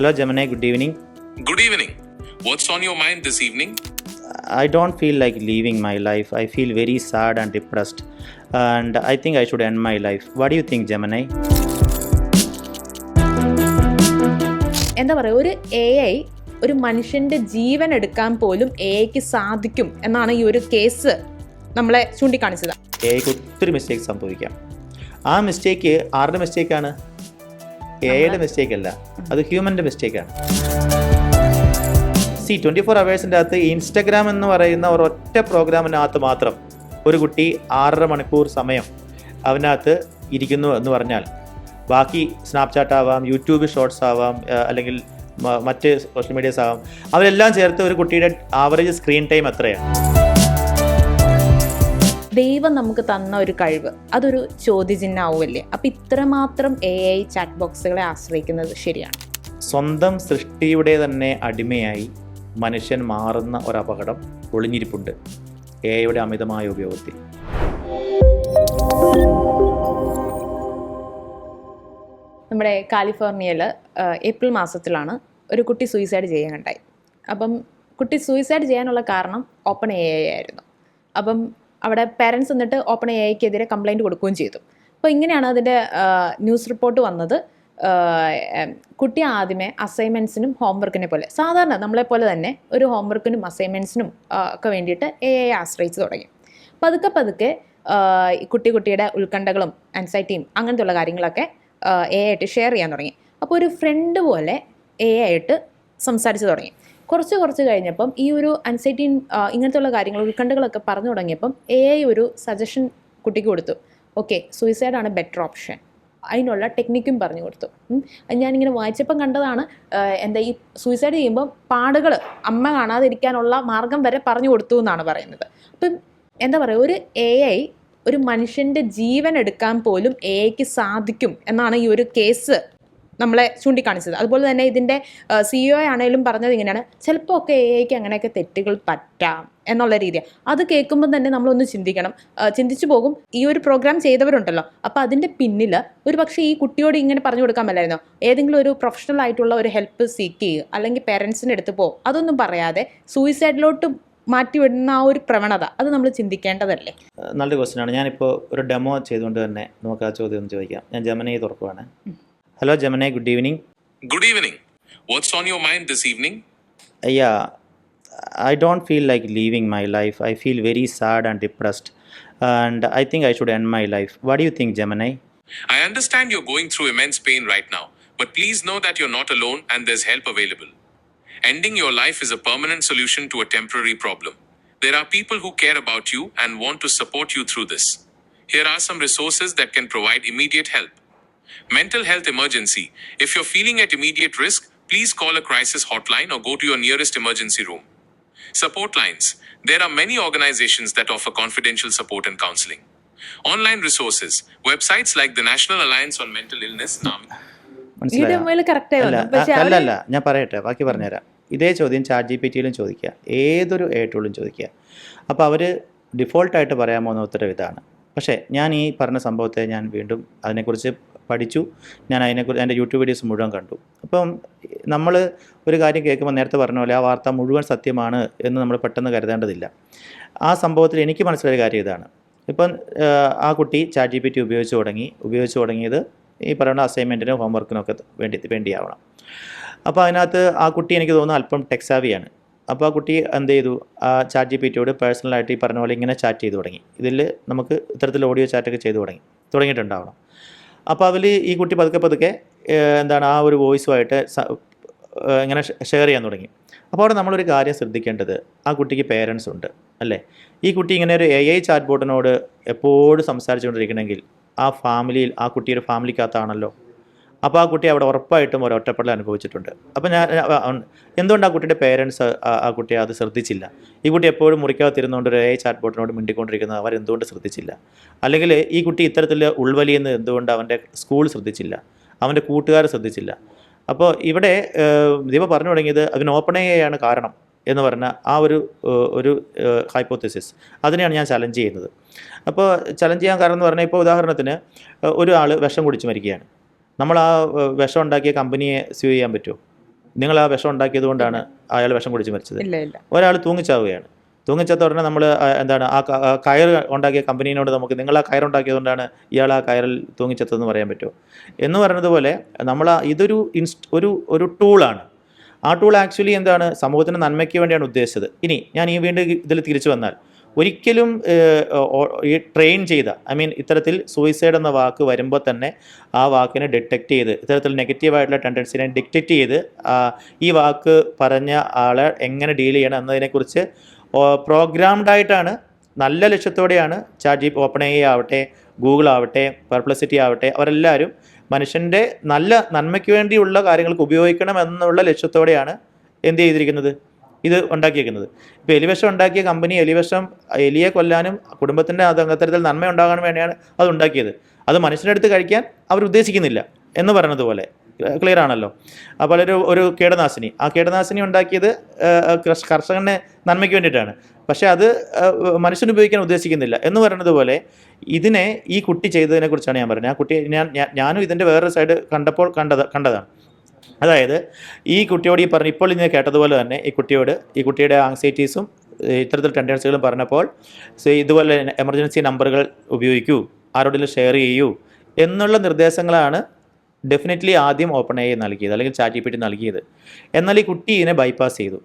Hello, Gemini. Good evening. Good evening. What's on your mind this evening? I don't feel like living my life. I feel very sad and depressed. And I think I should end my life. What do you think, Gemini? എന്താ പറയുക, ഒരു AI ഒരു മനുഷ്യൻ്റെ ജീവൻ എടുക്കാൻ പോലും AIക്ക് സാധിക്കും എന്നാണ് ഈ ഒരു കേസ് നമ്മളെ ചൂണ്ടിക്കാണിച്ചത്. AIക്ക് ഒത്തിരി മിസ്റ്റേക്ക് സംഭവിക്കാം. ആ മിസ്റ്റേക്ക് ആരുടെ മിസ്റ്റേക്കാണ്? AIയുടെ മിസ്റ്റേക്ക് അല്ല, അത് ഹ്യൂമൻ്റെ മിസ്റ്റേക്കാണ്. 24 hours അകത്ത് ഇൻസ്റ്റഗ്രാം എന്ന് പറയുന്ന ഒരൊറ്റ പ്രോഗ്രാമിനകത്ത് മാത്രം ഒരു കുട്ടി 6.5 മണിക്കൂർ സമയം അതിനകത്ത് ഇരിക്കുന്നു എന്ന് പറഞ്ഞാൽ ബാക്കി സ്നാപ്ചാറ്റ് ആവാം, യൂട്യൂബ് ഷോർട്സ് ആവാം, അല്ലെങ്കിൽ മറ്റ് സോഷ്യൽ മീഡിയാസ് ആവാം, അവരെല്ലാം ചേർത്ത് ഒരു കുട്ടിയുടെ ആവറേജ് സ്ക്രീൻ ടൈം എത്രയാണ്? ദൈവം നമുക്ക് തന്ന ഒരു കഴിവ് അതൊരു ചോദ്യചിഹ്നമാവുമല്ലേ? അപ്പം ഇത്രമാത്രം AI ചാറ്റ് ബോക്സുകളെ ആശ്രയിക്കുന്നത് ശരിയാണ്? സ്വന്തം സൃഷ്ടിയുടെ തന്നെ അടിമയായി മനുഷ്യൻ മാറുന്ന ഒരപകടം ഒളിഞ്ഞിരിപ്പുണ്ട് AIയുടെ അമിതമായ ഉപയോഗത്തിൽ. നമ്മുടെ കാലിഫോർണിയയിൽ ഏപ്രിൽ മാസത്തിലാണ് ഒരു കുട്ടി സൂയിസൈഡ് ചെയ്യാനുണ്ടായി. അപ്പം കുട്ടി സൂയിസൈഡ് ചെയ്യാനുള്ള കാരണം ഓപ്പൺ AI ആയിരുന്നു. അപ്പം അവിടെ പേരൻസ് എന്നിട്ട് ഓപ്പൺ AIക്കെതിരെ കംപ്ലൈൻറ്റ് കൊടുക്കുകയും ചെയ്തു. അപ്പോൾ ഇങ്ങനെയാണ് അതിൻ്റെ ന്യൂസ് റിപ്പോർട്ട് വന്നത്. കുട്ടി ആദ്യമേ അസൈൻമെൻറ്റ്സിനും ഹോംവർക്കിനെ പോലെ സാധാരണ നമ്മളെപ്പോലെ തന്നെ ഒരു ഹോംവർക്കിനും അസൈൻമെൻറ്റ്സിനും ഒക്കെ വേണ്ടിയിട്ട് AI ആശ്രയിച്ച് തുടങ്ങി. പതുക്കെ കുട്ടിയുടെ ഉത്കണ്ഠകളും ആൻസൈറ്റിയും അങ്ങനത്തെ കാര്യങ്ങളൊക്കെ AI ആയിട്ട് ഷെയർ ചെയ്യാൻ തുടങ്ങി. അപ്പോൾ ഒരു ഫ്രണ്ട് പോലെ AI ആയിട്ട് സംസാരിച്ച് തുടങ്ങി. കുറച്ച് കഴിഞ്ഞപ്പം ഈ ഒരു ആൻസൈറ്റി ഇങ്ങനത്തെ കാര്യങ്ങൾ ഉത്കണ്ഠകളൊക്കെ പറഞ്ഞു തുടങ്ങിയപ്പം AI ഒരു സജഷൻ കുട്ടിക്ക് കൊടുത്തു. ഓക്കെ, സൂയിസൈഡാണ് ബെറ്റർ ഓപ്ഷൻ. അതിനുള്ള ടെക്നിക്കും പറഞ്ഞു കൊടുത്തു. ഞാനിങ്ങനെ വായിച്ചപ്പം കണ്ടതാണ്, എന്താ ഈ സൂയിസൈഡ് ചെയ്യുമ്പോൾ പാടുകൾ അമ്മ കാണാതിരിക്കാനുള്ള മാർഗം വരെ പറഞ്ഞു കൊടുത്തു എന്നാണ് പറയുന്നത്. അപ്പം എന്താ പറയുക, ഒരു AI ഒരു മനുഷ്യൻ്റെ ജീവൻ എടുക്കാൻ പോലും AIക്ക് സാധിക്കും എന്നാണ് ഈ ഒരു കേസ് നമ്മളെ ചൂണ്ടിക്കാണിച്ചത്. അതുപോലെ തന്നെ ഇതിൻ്റെ CEO ആണെങ്കിലും പറഞ്ഞത് ഇങ്ങനെയാണ്, ചിലപ്പോൾ ഒക്കെ AIക്ക് അങ്ങനെയൊക്കെ തെറ്റുകൾ പറ്റാം എന്നുള്ള രീതിയാണ്. അത് കേൾക്കുമ്പോൾ തന്നെ നമ്മളൊന്ന് ചിന്തിച്ചു പോകും. ഈ ഒരു പ്രോഗ്രാം ചെയ്തവരുണ്ടല്ലോ, അപ്പോൾ അതിൻ്റെ പിന്നിൽ ഒരു പക്ഷേ ഈ കുട്ടിയോട് ഇങ്ങനെ പറഞ്ഞു കൊടുക്കാൻ മേലായിരുന്നോ? ഏതെങ്കിലും ഒരു പ്രൊഫഷണൽ ആയിട്ടുള്ള ഒരു ഹെൽപ്പ് സീക്ക് ചെയ്യുക, അല്ലെങ്കിൽ പേരൻസിൻ്റെ അടുത്ത് പോകും, അതൊന്നും പറയാതെ സൂയിസൈഡിലോട്ട് മാറ്റിവിടുന്ന ആ ഒരു പ്രവണത അത് നമ്മൾ ചിന്തിക്കേണ്ടതല്ലേ? നല്ലൊരു ക്വസ്റ്റ്യനാണ്. ഞാനിപ്പോൾ ഒരു ഡെമോ ചെയ്തുകൊണ്ട് തന്നെ നമുക്ക് ആ ചോദ്യം ഒന്ന് ചോദിക്കാം. ഞാൻ Gemini തുറക്കുവാണ്. Hello, Gemini. Good evening. Good evening. What's on your mind this evening? Yeah, I don't feel like living my life. I feel very sad and depressed. And I think I should end my life. What do you think, Gemini? I understand you're going through immense pain right now, but please know that you're not alone and there's help available. Ending your life is a permanent solution to a temporary problem. There are people who care about you and want to support you through this. Here are some resources that can provide immediate help. Mental health emergency. If you're feeling at immediate risk, please call a crisis hotline or go to your nearest emergency room. Support lines. There are many organizations that offer confidential support and counseling. Online resources. Websites like the National Alliance on Mental Illness, NAMI. അല്ല, ഞാൻ പറയട്ടെ, ബാക്കി പറഞ്ഞുതരാം. ഇതേ ചോദ്യം ChatGPTയിലും ചോദിക്കുക, ഏതൊരു AI ടൂളിലും ചോദിക്കുക. അപ്പോൾ അവർ ഡിഫോൾട്ടായിട്ട് പറയാൻ പോകുന്ന ഉത്തരവ് ഇതാണ്. പക്ഷേ ഞാൻ ഈ പറഞ്ഞ സംഭവത്തെ ഞാൻ വീണ്ടും അതിനെക്കുറിച്ച് പഠിച്ചു. ഞാൻ അതിനെക്കുറിച്ച് എൻ്റെ യൂട്യൂബ് വീഡിയോസ് മുഴുവൻ കണ്ടു. അപ്പം നമ്മൾ ഒരു കാര്യം കേൾക്കുമ്പോൾ നേരത്തെ പറഞ്ഞ പോലെ ആ വാർത്ത മുഴുവൻ സത്യമാണ് എന്ന് നമ്മൾ പെട്ടെന്ന് കരുതേണ്ടതില്ല. ആ സംഭവത്തിൽ എനിക്ക് മനസ്സിലായ കാര്യം ഇതാണ്. ഇപ്പം ആ കുട്ടി ChatGPT ഉപയോഗിച്ച് തുടങ്ങിയത് ഈ പറയുന്ന അസൈൻമെൻറ്റിനും ഹോംവർക്കിനൊക്കെ വേണ്ടിയാവണം. അപ്പോൾ അതിനകത്ത് ആ കുട്ടി എനിക്ക് തോന്നുന്നു അല്പം ടെക്സാവിയാണ്. അപ്പോൾ ആ കുട്ടി എന്ത് ചെയ്തു, ആ ChatGPTയോട് പേഴ്സണലായിട്ട് ഈ പറഞ്ഞ പോലെ ഇങ്ങനെ ചാറ്റ് ചെയ്ത് തുടങ്ങി. ഇതിൽ നമുക്ക് ഇത്തരത്തിൽ ഓഡിയോ ചാറ്റൊക്കെ ചെയ്ത് തുടങ്ങിയിട്ടുണ്ടാവണം. അപ്പോൾ അതിൽ ഈ കുട്ടി പതുക്കെ എന്താണ് ആ ഒരു വോയിസുമായിട്ട് ഇങ്ങനെ ഷെയർ ചെയ്യാൻ തുടങ്ങി. അപ്പോൾ അവിടെ നമ്മളൊരു കാര്യം ശ്രദ്ധിക്കേണ്ടത്, ആ കുട്ടിക്ക് പേരൻസ് ഉണ്ട് അല്ലേ? ഈ കുട്ടി ഇങ്ങനെ ഒരു AI ചാറ്റ് ബോട്ടിനോട് എപ്പോഴും സംസാരിച്ചുകൊണ്ടിരിക്കണമെങ്കിൽ ആ ഫാമിലിയിൽ ആ കുട്ടി ഒരു ഫാമിലിക്കകത്താണല്ലോ. അപ്പോൾ ആ കുട്ടി അവിടെ ഉറപ്പായിട്ടും ഒരു ഒറ്റപ്പെടൽ അനുഭവിച്ചിട്ടുണ്ട്. അപ്പോൾ ഞാൻ എന്തുകൊണ്ട് ആ കുട്ടിയുടെ പേരൻസ് ആ കുട്ടിയെ അത് ശ്രദ്ധിച്ചില്ല? ഈ കുട്ടി എപ്പോഴും മുറിക്കകത്തിരുന്നുകൊണ്ട് ഒരു AI ചാറ്റ് ബോട്ടിനോട് മിണ്ടിക്കൊണ്ടിരിക്കുന്നത് അവരെന്തുകൊണ്ട് ശ്രദ്ധിച്ചില്ല? അല്ലെങ്കിൽ ഈ കുട്ടി ഇത്തരത്തിൽ ഉൾവലിയുന്നത് എന്തുകൊണ്ട് അവൻ്റെ സ്കൂൾ ശ്രദ്ധിച്ചില്ല, അവൻ്റെ കൂട്ടുകാർ ശ്രദ്ധിച്ചില്ല? അപ്പോൾ ഇവിടെ ദീപ പറഞ്ഞു തുടങ്ങിയത് അതിന് ഓപ്പൺ AI ആണ് കാരണം എന്ന് പറഞ്ഞ ആ ഒരു ഹൈപ്പോത്തസിസ്, അതിനെയാണ് ഞാൻ ചലഞ്ച് ചെയ്യുന്നത്. അപ്പോൾ ചലഞ്ച് ചെയ്യാൻ കാരണം എന്ന് പറഞ്ഞാൽ, ഇപ്പോൾ ഉദാഹരണത്തിന് ഒരാൾ വിഷം കുടിച്ച് മരിക്കുകയാണ്. നമ്മൾ ആ വിഷം ഉണ്ടാക്കിയ കമ്പനിയെ സ്യൂ ചെയ്യാൻ പറ്റുമോ? നിങ്ങൾ ആ വിഷം ഉണ്ടാക്കിയത് കൊണ്ടാണ് അയാൾ വിഷം കുടിച്ച് മരിച്ചത്. ഇല്ല ഇല്ല. ഒരാൾ തൂങ്ങിച്ചാവുകയാണ്. തൂങ്ങിച്ചത്ത ഉടനെ നമ്മൾ എന്താണ് ആ കയർ ഉണ്ടാക്കിയ കമ്പനീനോട് നമുക്ക് നിങ്ങൾ ആ കയറുണ്ടാക്കിയത് കൊണ്ടാണ് ഇയാൾ ആ കയറിൽ തൂങ്ങിച്ചത്തതെന്ന് പറയാൻ പറ്റുമോ? എന്ന് പറയുന്നത് പോലെ നമ്മൾ ഇതൊരു ഒരു ടൂളാണ്. ആ ടൂൾ ആക്ച്വലി എന്താണ്, സമൂഹത്തിന് നന്മയ്ക്ക് വേണ്ടിയാണ് ഉദ്ദേശിച്ചത്. ഇനി ഞാൻ ഈ വീണ്ടും ഇതിൽ തിരിച്ചു വന്നാൽ, ഒരിക്കലും ഈ ട്രെയിൻ ചെയ്ത ഇത്തരത്തിൽ സൂയിസൈഡ് എന്ന വാക്ക് വരുമ്പോൾ തന്നെ ആ വാക്കിനെ ഡിറ്റക്റ്റ് ചെയ്ത്, ഇത്തരത്തിൽ നെഗറ്റീവായിട്ടുള്ള ടെൻഡൻസിനെ ഡിറ്റക്റ്റ് ചെയ്ത് ഈ വാക്ക് പറഞ്ഞ ആളെ എങ്ങനെ ഡീൽ ചെയ്യണം എന്നതിനെക്കുറിച്ച് പ്രോഗ്രാംഡായിട്ടാണ്, നല്ല ലക്ഷ്യത്തോടെയാണ് OpenAI ആവട്ടെ, ഗൂഗിൾ ആവട്ടെ, പെർപ്ലസിറ്റി ആവട്ടെ, അവരെല്ലാവരും മനുഷ്യൻ്റെ നല്ല നന്മയ്ക്ക് വേണ്ടിയുള്ള കാര്യങ്ങൾക്ക് ഉപയോഗിക്കണം എന്നുള്ള ലക്ഷ്യത്തോടെയാണ് എന്ത് ചെയ്തിരിക്കുന്നത്, ഇത് ഉണ്ടാക്കിയിരിക്കുന്നത്. ഇപ്പോൾ എലിവിഷം ഉണ്ടാക്കിയ കമ്പനി എലിയെ കൊല്ലാനും കുടുംബത്തിൻ്റെ അത്തരത്തിൽ നന്മ ഉണ്ടാകാൻ വേണ്ടിയാണ് അത് ഉണ്ടാക്കിയത്. അത് മനുഷ്യൻ്റെ അടുത്ത് കഴിക്കാൻ അവർ ഉദ്ദേശിക്കുന്നില്ല എന്ന് പറയുന്നത് പോലെ ക്ലിയർ ആണല്ലോ. അപ്പോൾ ഒരു കീടനാശിനി, ആ കീടനാശിനി ഉണ്ടാക്കിയത് കർഷകൻ്റെ നന്മയ്ക്ക് വേണ്ടിയിട്ടാണ്, പക്ഷേ അത് മനുഷ്യന് ഉപയോഗിക്കാൻ ഉദ്ദേശിക്കുന്നില്ല എന്ന് പറയുന്നത് പോലെ ഇതിനെ ഈ കുട്ടി ചെയ്തതിനെ കുറിച്ചാണ് ഞാൻ പറഞ്ഞത്. ആ കുട്ടി ഞാനും ഇതിൻ്റെ വേറൊരു സൈഡ് കണ്ടതാണ്. അതായത് ഈ കുട്ടിയോട് ഇപ്പോൾ ഇങ്ങനെ കേട്ടതുപോലെ തന്നെ ഈ കുട്ടിയുടെ ആങ്സൈറ്റീസും ഇത്തരത്തിൽ ടെൻഡൻസികളും പറഞ്ഞപ്പോൾ ഇതുപോലെ എമർജൻസി നമ്പറുകൾ ഉപയോഗിക്കൂ, ആരോടെങ്കിലും ഷെയർ ചെയ്യൂ എന്നുള്ള നിർദ്ദേശങ്ങളാണ് ഡെഫിനറ്റ്ലി ആദ്യം OpenAI നൽകിയത്, അല്ലെങ്കിൽ ChatGPT നൽകിയത്. എന്നാൽ ഈ കുട്ടി ഇതിനെ ബൈപ്പാസ് ചെയ്തു.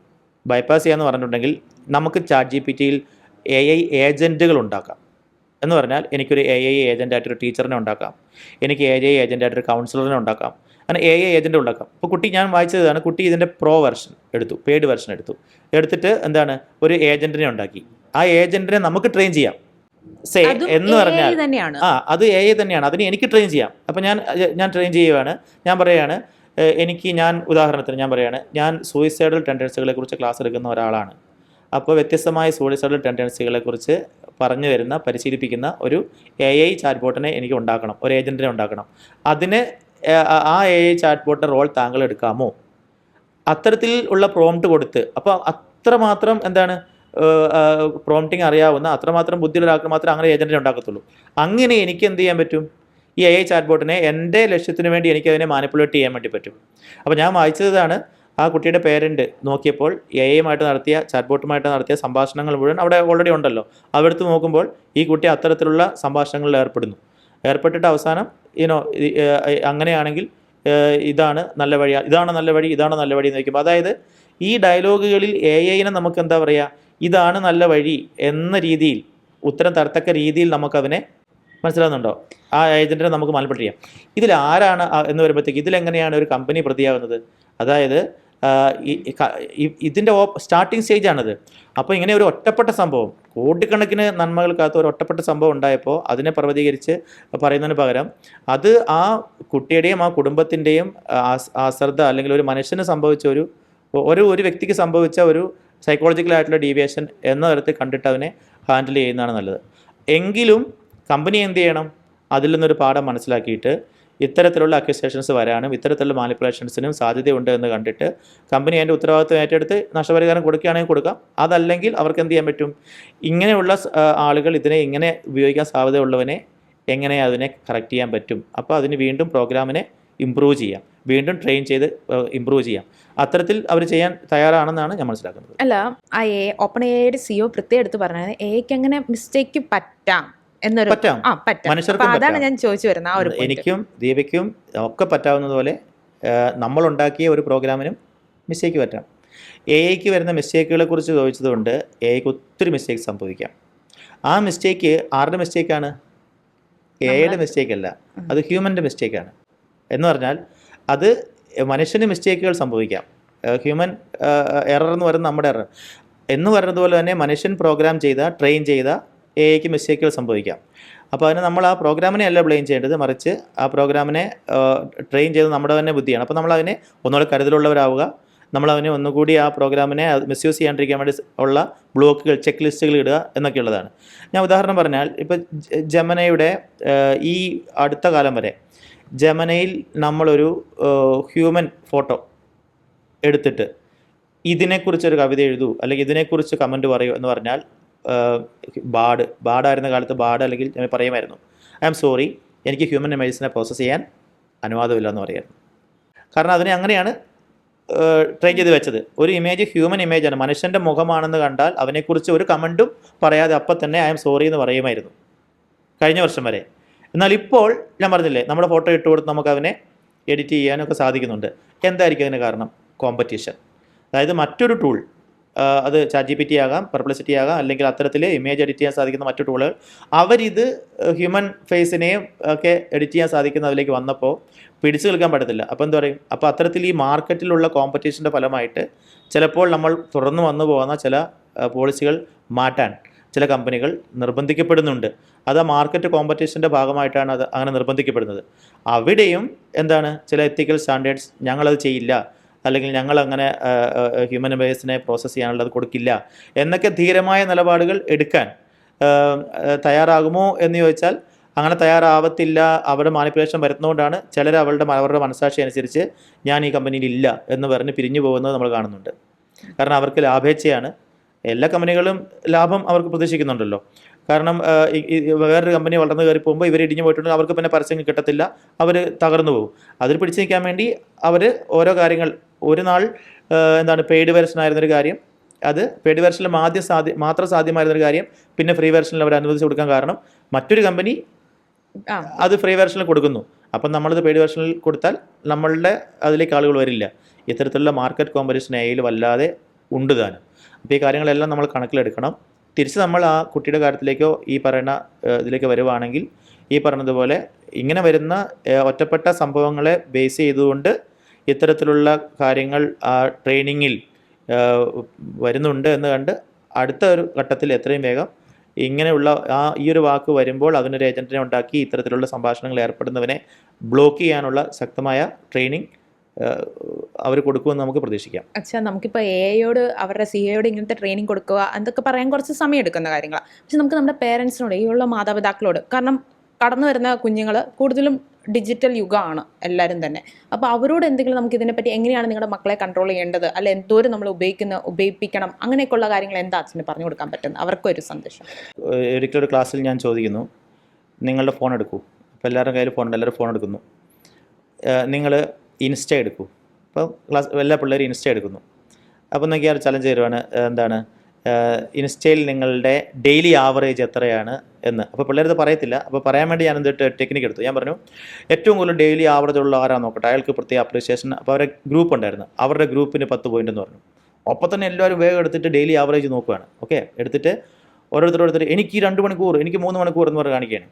ബൈപ്പാസ് ചെയ്യാന്ന് പറഞ്ഞിട്ടുണ്ടെങ്കിൽ നമുക്ക് ChatGPTയിൽ AI ഏജൻറ്റുകൾ ഉണ്ടാക്കാം. എന്ന് പറഞ്ഞാൽ എനിക്കൊരു AI ഏജൻ്റായിട്ടൊരു ടീച്ചറിനെ ഉണ്ടാക്കാം, എനിക്ക് AI ഏജൻ്റായിട്ടൊരു കൗൺസിലറിനെ ഉണ്ടാക്കാം, അങ്ങനെ AI ഏജൻ്റ് ഉണ്ടാക്കാം. ഇപ്പോൾ കുട്ടി, ഞാൻ വായിച്ചതാണ്, കുട്ടി ഇതിൻ്റെ പ്രോ വെർഷൻ എടുത്തു, പെയ്ഡ് വെർഷൻ എടുത്തിട്ട് എന്താണ്, ഒരു ഏജൻറ്റിനെ ഉണ്ടാക്കി. ആ ഏജൻറ്റിനെ നമുക്ക് ട്രെയിൻ ചെയ്യാം. എന്ന് പറഞ്ഞാൽ അത് AI തന്നെയാണ്, അതിന് എനിക്ക് ട്രെയിൻ ചെയ്യാം. അപ്പം ഞാൻ ട്രെയിൻ ചെയ്യുകയാണ്, ഞാൻ പറയുകയാണ്, ഉദാഹരണത്തിന് ഞാൻ പറയുകയാണ്, ഞാൻ സൂയിസൈഡൽ ടെൻഡൻസികളെ കുറിച്ച് ക്ലാസ് എടുക്കുന്ന ഒരാളാണ്. അപ്പോൾ വ്യത്യസ്തമായ സൂയിസൈഡൽ ടെൻഡൻസികളെ കുറിച്ച് പറഞ്ഞു തരുന്ന, പരിശീലിപ്പിക്കുന്ന ഒരു AI ചാറ്റ്ബോട്ടിനെ എനിക്ക് ഉണ്ടാക്കണം, ഒരു ഏജൻറ്റിനെ ഉണ്ടാക്കണം. അതിന് ആ AI ചാറ്റ്ബോട്ടിൻ്റെ റോൾ താങ്കൾ എടുക്കാമോ? അത്തരത്തിൽ ഉള്ള പ്രോംപ്റ്റ് കൊടുത്ത്, അപ്പോൾ അത്രമാത്രം എന്താണ് പ്രോംപ്റ്റിങ് അറിയാവുന്ന, അത്രമാത്രം ബുദ്ധിയുള്ള ഒരാൾക്ക് മാത്രമേ അങ്ങനെ ഏജൻറ്റിനെ ഉണ്ടാക്കത്തുള്ളൂ. അങ്ങനെ എനിക്ക് എന്ത് ചെയ്യാൻ പറ്റും, ഈ AI ചാറ്റ്ബോട്ടിനെ എൻ്റെ ലക്ഷ്യത്തിന് വേണ്ടി എനിക്കതിനെ മാനിപ്പുലേറ്റ് ചെയ്യാൻ വേണ്ടി പറ്റും. അപ്പോൾ ഞാൻ വായിച്ചതാണ്, ആ കുട്ടിയുടെ പേരൻറ്റ് നോക്കിയപ്പോൾ AI-യുമായിട്ട് നടത്തിയ, ചാറ്റ്ബോട്ടുമായിട്ട് നടത്തിയ സംഭാഷണങ്ങൾ മുഴുവൻ അവിടെ ഓൾറെഡി ഉണ്ടല്ലോ. അവിടുത്തെ നോക്കുമ്പോൾ ഈ കുട്ടി അത്തരത്തിലുള്ള സംഭാഷണങ്ങളിൽ ഏർപ്പെട്ടിട്ട് അവസാനം അങ്ങനെയാണെങ്കിൽ ഇതാണ് നല്ല വഴി, ഇതാണ് നല്ല വഴി എന്ന് ചോദിക്കുമ്പോൾ, അതായത് ഈ ഡയലോഗുകളിൽ AI-നെ നമുക്ക് എന്താ പറയുക, ഇതാണ് നല്ല വഴി എന്ന രീതിയിൽ ഉത്തരം തരത്തക്ക രീതിയിൽ നമുക്കതിനെ മനസ്സിലാകുന്നുണ്ടോ, ആ ഏജൻറ്റിനെ നമുക്ക് മാനിപ്പുലേറ്റ് ചെയ്യാം. ഇതിൽ ആരാണ് എന്ന് വരുമ്പോഴത്തേക്ക് ഇതിലെങ്ങനെയാണ് ഒരു കമ്പനി പ്രതിയാകുന്നത്? അതായത് ഇതിൻ്റെ സ്റ്റാർട്ടിങ് സ്റ്റേജാണിത്. അപ്പോൾ ഇങ്ങനെ ഒരു ഒറ്റപ്പെട്ട സംഭവം, കോടിക്കണക്കിന് നന്മകൾക്കകത്ത് ഒരു ഒറ്റപ്പെട്ട സംഭവം ഉണ്ടായപ്പോൾ അതിനെ പർവ്വതീകരിച്ച് പറയുന്നതിന് പകരം അത് ആ കുട്ടിയുടെയും ആ കുടുംബത്തിൻ്റെയും അശ്രദ്ധ, അല്ലെങ്കിൽ ഒരു മനുഷ്യന് സംഭവിച്ച ഒരു വ്യക്തിക്ക് സംഭവിച്ച ഒരു സൈക്കോളജിക്കലായിട്ടുള്ള ഡീവിയേഷൻ എന്ന തരത്തിൽ കണ്ടിട്ട് അതിനെ ഹാൻഡിൽ ചെയ്യുന്നതാണ് നല്ലത്. എങ്കിലും കമ്പനി എന്ത് ചെയ്യണം, അതിൽ നിന്നൊരു പാഠം മനസ്സിലാക്കിയിട്ട് ഇത്തരത്തിലുള്ള അക്യൂസേഷൻസ് വരാനും ഇത്തരത്തിലുള്ള മാനിപ്പുലേഷൻസിനും സാധ്യതയുണ്ട് എന്ന് കണ്ടിട്ട് കമ്പനി അതിൻ്റെ ഉത്തരവാദിത്വം ഏറ്റെടുത്ത് നഷ്ടപരിഹാരം കൊടുക്കുകയാണെങ്കിൽ കൊടുക്കാം. അതല്ലെങ്കിൽ അവർക്ക് എന്ത് ചെയ്യാൻ പറ്റും, ഇങ്ങനെയുള്ള ആളുകൾ ഇതിനെ ഇങ്ങനെ ഉപയോഗിക്കാൻ സാധ്യതയുള്ളവനെ എങ്ങനെ അതിനെ കറക്റ്റ് ചെയ്യാൻ പറ്റും. അപ്പോൾ അതിന് വീണ്ടും പ്രോഗ്രാമിനെ ഇമ്പ്രൂവ് ചെയ്യാം, വീണ്ടും ട്രെയിൻ ചെയ്ത് ഇമ്പ്രൂവ് ചെയ്യാം. അത്തരത്തിൽ അവർ ചെയ്യാൻ തയ്യാറാണെന്നാണ് ഞാൻ മനസ്സിലാക്കുന്നത്. അല്ല, ആ OpenAIയുടെ CEO പ്രത്യേകം എടുത്ത് പറഞ്ഞത് AIക്ക് അങ്ങനെ മിസ്റ്റേക്ക് പറ്റാം എന്നൊരു, അതാണ് ഞാൻ ചോദിച്ചു വരുന്നത്. ആ ഒരു എനിക്കും ദീപയ്ക്കും ഒക്കെ പറ്റാവുന്നതുപോലെ നമ്മളുണ്ടാക്കിയ ഒരു പ്രോഗ്രാമിനും മിസ്റ്റേക്ക് പറ്റാം. AIക്ക് വരുന്ന മിസ്റ്റേക്കുകളെ കുറിച്ച് ചോദിച്ചതുകൊണ്ട് AIക്ക് ഒത്തിരി മിസ്റ്റേക്ക് സംഭവിക്കാം. ആ മിസ്റ്റേക്ക് ആരുടെ മിസ്റ്റേക്കാണ്? AIയുടെ മിസ്റ്റേക്ക് അല്ല, അത് ഹ്യൂമൻ്റെ മിസ്റ്റേക്കാണ്. എന്ന് പറഞ്ഞാൽ അത് മനുഷ്യന് മിസ്റ്റേക്കുകൾ സംഭവിക്കാം. ഹ്യൂമൻ എറർ എന്ന് പറയുന്നത് നമ്മുടെ എറർ എന്ന് പറയുന്നത് പോലെ തന്നെ മനുഷ്യൻ പ്രോഗ്രാം ചെയ്ത, ട്രെയിൻ ചെയ്ത AIക്ക് മിസ്റ്റേക്കുകൾ സംഭവിക്കാം. അപ്പോൾ അതിന് നമ്മൾ ആ പ്രോഗ്രാമിനെ അല്ല ബ്ലെയിം ചെയ്യേണ്ടത്, മറിച്ച് ആ പ്രോഗ്രാമിനെ ട്രെയിൻ ചെയ്ത് നമ്മുടെ തന്നെ ബുദ്ധിയാണ്. അപ്പോൾ നമ്മളതിനെ ഒന്നുകൂടെ കരുതലുള്ളവരാവുക, നമ്മളതിനെ ഒന്നുകൂടി ആ പ്രോഗ്രാമിനെ മിസ്യൂസ് ചെയ്യാണ്ടിരിക്കാൻ വേണ്ടി ഉള്ള ബ്ലോക്കുകൾ, ചെക്ക് ലിസ്റ്റുകൾ ഇടുക എന്നൊക്കെയുള്ളതാണ്. ഞാൻ ഉദാഹരണം പറഞ്ഞാൽ, ഇപ്പോൾ ജെമിനിയുടെ ഈ അടുത്ത കാലം വരെ ജെമിനിയിൽ നമ്മളൊരു ഹ്യൂമൻ ഫോട്ടോ എടുത്തിട്ട് ഇതിനെക്കുറിച്ചൊരു കവിത എഴുതൂ, അല്ലെങ്കിൽ ഇതിനെക്കുറിച്ച് കമൻറ്റ് പറയൂ എന്ന് പറഞ്ഞാൽ, ബാഡായിരുന്ന കാലത്ത് അല്ലെങ്കിൽ ഞാൻ പറയുമായിരുന്നു, ഐ ആം സോറി, എനിക്ക് ഹ്യൂമൻ ഇമേജസിനെ പ്രോസസ്സ് ചെയ്യാൻ അനുവാദമില്ല എന്ന് പറയായിരുന്നു. കാരണം അതിനെ അങ്ങനെയാണ് ട്രെയിൻ ചെയ്ത് വെച്ചത്. ഒരു ഇമേജ് ഹ്യൂമൻ ഇമേജാണ്, മനുഷ്യൻ്റെ മുഖമാണെന്ന് കണ്ടാൽ അവനെക്കുറിച്ച് ഒരു കമൻറ്റും പറയാതെ അപ്പം തന്നെ ഐ എം സോറി എന്ന് പറയുമായിരുന്നു കഴിഞ്ഞ വർഷം വരെ. എന്നാൽ ഇപ്പോൾ ഞാൻ പറഞ്ഞില്ലേ, നമ്മുടെ ഫോട്ടോ ഇട്ട് കൊടുത്ത് നമുക്ക് അവനെ എഡിറ്റ് ചെയ്യാനൊക്കെ സാധിക്കുന്നുണ്ട്. എന്തായിരിക്കും അതിന് കാരണം? കോമ്പറ്റീഷൻ. അതായത് മറ്റൊരു ടൂൾ, അത് ChatGPT ആകാം, പെർപ്ലക്സിറ്റി ആകാം, അല്ലെങ്കിൽ അത്തരത്തിൽ ഇമേജ് എഡിറ്റ് ചെയ്യാൻ സാധിക്കുന്ന മറ്റു ടൂളുകൾ, അവരിത് ഹ്യൂമൻ ഫേസിനെയും ഒക്കെ എഡിറ്റ് ചെയ്യാൻ സാധിക്കുന്നതിലേക്ക് വന്നപ്പോൾ പിടിച്ചു നിൽക്കാൻ പറ്റത്തില്ല. അപ്പോൾ എന്താ പറയും? അപ്പോൾ അത്തരത്തിൽ ഈ മാർക്കറ്റിലുള്ള കോമ്പറ്റീഷൻ്റെ ഫലമായിട്ട് ചിലപ്പോൾ നമ്മൾ തുടർന്ന് വന്നു പോകുന്ന ചില പോളിസികൾ മാറ്റാൻ ചില കമ്പനികൾ നിർബന്ധിക്കപ്പെടുന്നുണ്ട്. അത് ആ മാർക്കറ്റ് കോമ്പറ്റീഷൻ്റെ ഭാഗമായിട്ടാണ് അത് അങ്ങനെ നിർബന്ധിക്കപ്പെടുന്നത്. അവിടെയും എന്താണ്, ചില എത്തിക്കൽ സ്റ്റാൻഡേർഡ്സ്, ഞങ്ങളത് ചെയ്യില്ല, അല്ലെങ്കിൽ ഞങ്ങളങ്ങനെ ഹ്യൂമൻ ബേസിനെ പ്രോസസ്സ് ചെയ്യാനുള്ളത് കൊടുക്കില്ല എന്നൊക്കെ ധീരമായ നിലപാടുകൾ എടുക്കാൻ തയ്യാറാകുമോ എന്ന് ചോദിച്ചാൽ അങ്ങനെ തയ്യാറാവത്തില്ല. അവിടെ മാനിപ്പുലേഷൻ വരുന്നതുകൊണ്ടാണ് ചിലർ അവരുടെ മനസ്സാക്ഷി അനുസരിച്ച് ഞാൻ ഈ കമ്പനിയിൽ ഇല്ല എന്ന് പറഞ്ഞ് പിരിഞ്ഞു പോകുന്നത് നമ്മൾ കാണുന്നുണ്ട്. കാരണം അവർക്ക് ലാഭേച്ഛയാണ്. എല്ലാ കമ്പനികളും ലാഭം അവർക്ക് പ്രതീക്ഷിക്കുന്നുണ്ടല്ലോ. കാരണം വേറൊരു കമ്പനി വളർന്നു കയറി പോകുമ്പോൾ ഇവർ ഇടിഞ്ഞു പോയിട്ടുണ്ടെങ്കിൽ അവർക്ക് പിന്നെ പരസ്യം കിട്ടത്തില്ല, അവർ തകർന്നു പോകും. അതിൽ പിടിച്ചു നിൽക്കാൻ വേണ്ടി അവർ ഓരോ കാര്യങ്ങൾ, ഒരു നാൾ എന്താണ് പെയ്ഡ് വെർഷൻ ആയിരുന്നൊരു കാര്യം, അത് പെയ്ഡ് വെർഷനിൽ മാത്രം സാധ്യമായിരുന്നൊരു കാര്യം പിന്നെ ഫ്രീ വെർഷനിൽ അവർ അനുവദിച്ച് കൊടുക്കാൻ കാരണം മറ്റൊരു കമ്പനി അത് ഫ്രീ വെർഷനിൽ കൊടുക്കുന്നു. അപ്പം നമ്മളിത് പെയ്ഡ് വെർഷനിൽ കൊടുത്താൽ നമ്മളുടെ അതിലേക്ക് ആളുകൾ വരില്ല. ഇത്തരത്തിലുള്ള മാർക്കറ്റ് കോമ്പറ്റീഷൻ എയിൽ വല്ലാതെ ഉണ്ട് താനും. അപ്പോൾ ഈ കാര്യങ്ങളെല്ലാം നമ്മൾ കണക്കിലെടുക്കണം. തിരിച്ച് നമ്മൾ ആ കുട്ടിയുടെ കാര്യത്തിലേക്കോ ഈ പറയുന്ന ഇതിലേക്ക് വരുവാണെങ്കിൽ, ഈ പറഞ്ഞതുപോലെ ഇങ്ങനെ വരുന്ന ഒറ്റപ്പെട്ട സംഭവങ്ങളെ ബേസ് ചെയ്തുകൊണ്ട് ഇത്തരത്തിലുള്ള കാര്യങ്ങൾ ആ ട്രെയിനിങ്ങിൽ വരുന്നുണ്ട് എന്ന് കണ്ട് അടുത്ത ഒരു ഘട്ടത്തിൽ എത്രയും വേഗം ഇങ്ങനെയുള്ള ഈ ഒരു വാക്ക് വരുമ്പോൾ അതിനൊരു ഏജൻറ്റിനെ ഉണ്ടാക്കി ഇത്തരത്തിലുള്ള സംഭാഷണങ്ങൾ ഏർപ്പെടുന്നവനെ ബ്ലോക്ക് ചെയ്യാനുള്ള ശക്തമായ ട്രെയിനിങ് അവർ കൊടുക്കുമെന്ന് നമുക്ക് പ്രതീക്ഷിക്കാം. അച്ഛാ, നമുക്കിപ്പോൾ എയോട് അവരുടെ സിയോട് ഇങ്ങനത്തെ ട്രെയിനിങ് കൊടുക്കുക എന്തൊക്കെ പറയാൻ കുറച്ച് സമയം എടുക്കുന്ന കാര്യങ്ങളാണ്. പക്ഷെ നമുക്ക് നമ്മുടെ പേരൻസിനോട്, ഈ ഉള്ള മാതാപിതാക്കളോട്, കാരണം കടന്നു വരുന്ന കുഞ്ഞുങ്ങൾ കൂടുതലും ഡിജിറ്റൽ യുഗമാണ് എല്ലാവരും തന്നെ. അപ്പോൾ അവരോട് എന്തെങ്കിലും നമുക്ക് ഇതിനെപ്പറ്റി എങ്ങനെയാണ് നിങ്ങളുടെ മക്കളെ കൺട്രോൾ ചെയ്യേണ്ടത്, അല്ല എന്തോരം നമ്മൾ ഉപയോഗിപ്പിക്കണം, അങ്ങനെയൊക്കെയുള്ള കാര്യങ്ങൾ എന്താ അച്ഛന് പറഞ്ഞു കൊടുക്കാൻ പറ്റുന്നത്? അവർക്കൊരു സന്ദേശം. ഒരിക്കലൊരു ക്ലാസ്സിൽ ഞാൻ ചോദിക്കുന്നു, നിങ്ങളുടെ ഫോൺ എടുക്കൂ. അപ്പോൾ എല്ലാവരുടെ കയ്യിൽ ഫോണുണ്ട്, എല്ലാവരും ഫോൺ എടുക്കുന്നു. നിങ്ങൾ ഇൻസ്റ്റ എടുക്കൂ. അപ്പോൾ എല്ലാ പിള്ളേരും ഇൻസ്റ്റ എടുക്കുന്നു. അപ്പോൾ നോക്കിയാൽ ചലഞ്ച് തരുവാണ്, എന്താണ് ഇൻസ്റ്റയിൽ നിങ്ങളുടെ ഡെയിലി ആവറേജ് എത്രയാണ് എന്ന്. അപ്പോൾ പിള്ളേരത് പറയത്തില്ല. അപ്പോൾ പറയാൻ വേണ്ടി ഞാൻ എന്തിട്ട് ടെക്നിക്ക് എടുത്തു. ഞാൻ പറഞ്ഞു, ഏറ്റവും കൂടുതൽ ഡെയിലി ആവറേജ് ഉള്ള ആരാന്ന് നോക്കട്ടെ, അയാൾക്ക് പ്രത്യേക അപ്രീസിയേഷൻ. അപ്പോൾ അവരുടെ ഗ്രൂപ്പ് ഉണ്ടായിരുന്നു, അവരുടെ ഗ്രൂപ്പിന് 10 പോയിൻ്റ് എന്ന് പറഞ്ഞു. അപ്പോൾ തന്നെ എല്ലാവരും വേഗം എടുത്തിട്ട് ഡെയിലി ആവറേജ് നോക്കുകയാണ്. ഓക്കെ, എടുത്തിട്ട് ഓരോരുത്തർ എനിക്ക് 2 മണിക്കൂർ, എനിക്ക് 3 മണിക്കൂർ എന്ന് പറഞ്ഞ് കാണിക്കുകയാണ്.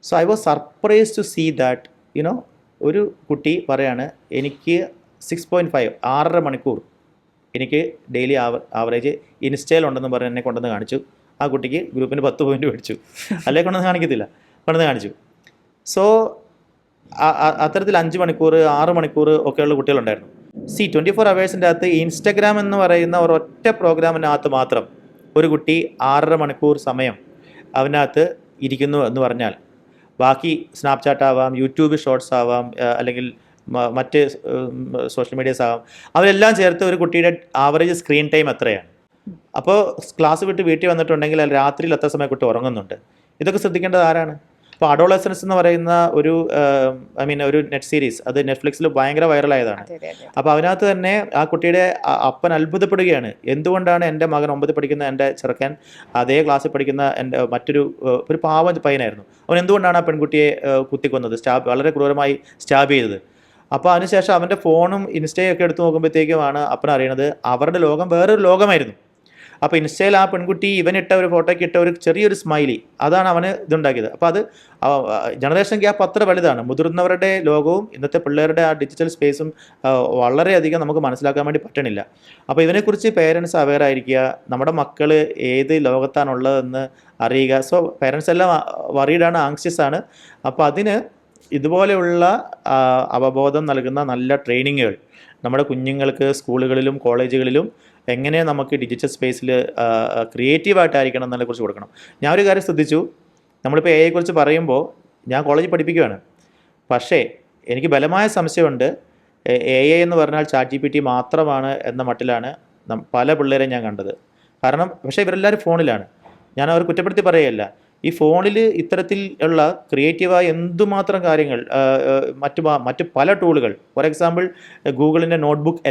So I was surprise to see that ഒരു കുട്ടി പറയാണ്, എനിക്ക് 6.5 6.5 മണിക്കൂർ എനിക്ക് ഡെയിലി ആവറേജ് ഇൻസ്റ്റയിലുണ്ടെന്ന് പറഞ്ഞ് എന്നെ കൊണ്ടുവന്ന് കാണിച്ചു. ആ കുട്ടിക്ക് ഗ്രൂപ്പിന് 10 പോയിൻ്റ് മേടിച്ചു. അല്ലെ കൊണ്ടുവന്ന് കാണിക്കത്തില്ല, കൊണ്ടുവന്ന് കാണിച്ചു. സോ അത്തരത്തിൽ 5 മണിക്കൂർ 6 മണിക്കൂർ ഒക്കെയുള്ള കുട്ടികളുണ്ടായിരുന്നു. 24 അവേഴ്സിൻ്റെ അകത്ത് ഇൻസ്റ്റഗ്രാം എന്ന് പറയുന്ന ഒരൊറ്റ പ്രോഗ്രാമിനകത്ത് മാത്രം ഒരു കുട്ടി 6.5 മണിക്കൂർ സമയം അതിനകത്ത് ഇരിക്കുന്നു എന്ന് പറഞ്ഞാൽ, ബാക്കി സ്നാപ്ചാറ്റ് ആവാം, യൂട്യൂബ് ഷോർട്സ് ആവാം, അല്ലെങ്കിൽ മറ്റ് സോഷ്യൽ മീഡിയാസ് ആവാം, അവരെല്ലാം ചേർത്ത് ഒരു കുട്ടിയുടെ ആവറേജ് സ്ക്രീൻ ടൈം എത്രയാണ്? അപ്പോൾ ക്ലാസ് വിട്ട് വീട്ടിൽ വന്നിട്ടുണ്ടെങ്കിൽ രാത്രിയിൽ എത്ര സമയം കുട്ടി ഉറങ്ങുന്നുണ്ട്? ഇതൊക്കെ ശ്രദ്ധിക്കേണ്ടത് ആരാണ്? അപ്പോൾ അഡോളസൻസ് എന്ന് പറയുന്ന ഒരു ഒരു നെറ്റ് സീരീസ്, അത് നെറ്റ്ഫ്ലിക്സിൽ ഭയങ്കര വൈറലായതാണ്. അപ്പോൾ അതിനകത്ത് തന്നെ ആ കുട്ടിയുടെ അപ്പൻ അത്ഭുതപ്പെടുകയാണ്, എന്തുകൊണ്ടാണ് എൻ്റെ മകൻ 9 പഠിക്കുന്ന എൻ്റെ ചെറുക്കൻ അതേ ക്ലാസ്സിൽ പഠിക്കുന്ന എൻ്റെ ഒരു പാവം പയ്യനായിരുന്നു, അവൻ എന്തുകൊണ്ടാണ് ആ പെൺകുട്ടിയെ കുത്തിക്കൊന്നത്, വളരെ ക്രൂരമായി സ്റ്റാബ് ചെയ്തത്? അപ്പോൾ അതിനുശേഷം അവൻ്റെ ഫോണും ഇൻസ്റ്റയും ഒക്കെ എടുത്ത് നോക്കുമ്പോഴത്തേക്കുമാണ് അപ്പൻ അറിയണത് അവരുടെ ലോകം വേറൊരു ലോകമായിരുന്നു. അപ്പോൾ ഇൻസ്റ്റയിൽ ആ പെൺകുട്ടി ഇവനിട്ട ഒരു ഫോട്ടോയ്ക്ക് ഇട്ട ഒരു ചെറിയൊരു സ്മൈലി, അതാണ് അവന് ഇതുണ്ടാക്കിയത്. അപ്പോൾ അത് ജനറേഷൻ ഗ്യാപ്പ് അത്ര വലുതാണ്. മുതിർന്നവരുടെ ലോകവും ഇന്നത്തെ പിള്ളേരുടെ ആ ഡിജിറ്റൽ സ്പേസും വളരെയധികം നമുക്ക് മനസ്സിലാക്കാൻ വേണ്ടി പറ്റണില്ല. അപ്പോൾ ഇതിനെക്കുറിച്ച് പേരൻസ് അവെയർ ആയിരിക്കുക, നമ്മുടെ മക്കൾ ഏത് ലോകത്താണുള്ളതെന്ന് അറിയുക. സോ പേരൻസ് എല്ലാം വറീഡാണ്, ആങ്ഷ്യസ് ആണ്. അപ്പോൾ അതിന് ഇതുപോലെയുള്ള അവബോധം നൽകുന്ന നല്ല ട്രെയിനിങ്ങുകൾ നമ്മുടെ കുഞ്ഞുങ്ങൾക്ക് സ്കൂളുകളിലും കോളേജുകളിലും എങ്ങനെ നമുക്ക് ഡിജിറ്റൽ സ്പേസിൽ ക്രിയേറ്റീവായിട്ടായിരിക്കണം എന്നതിനെക്കുറിച്ച് കൊടുക്കണം. ഞാൻ ഒരു കാര്യം ശ്രദ്ധിച്ചു, നമ്മളിപ്പോൾ എ ഐയെക്കുറിച്ച് പറയുമ്പോൾ ഞാൻ കോളേജിൽ പഠിപ്പിക്കുകയാണ്, പക്ഷേ എനിക്ക് ബലമായ സംശയമുണ്ട് എ ഐ എന്ന് പറഞ്ഞാൽ ChatGPT മാത്രമാണ് എന്ന മട്ടിലാണ് പല പിള്ളേരെയും ഞാൻ കണ്ടത്. കാരണം പക്ഷേ ഇവരെല്ലാവരും ഫോണിലാണ്. ഞാൻ അവർ കുറ്റപ്പെടുത്തി പറയുകയല്ല, ഈ ഫോണിൽ ഇത്തരത്തിൽ ഉള്ള ക്രിയേറ്റീവായ എന്തുമാത്രം കാര്യങ്ങൾ മറ്റ് പല ടൂളുകൾ, ഫോർ എക്സാമ്പിൾ ഗൂഗിളിൻ്റെ നോട്ട്ബുക്ക്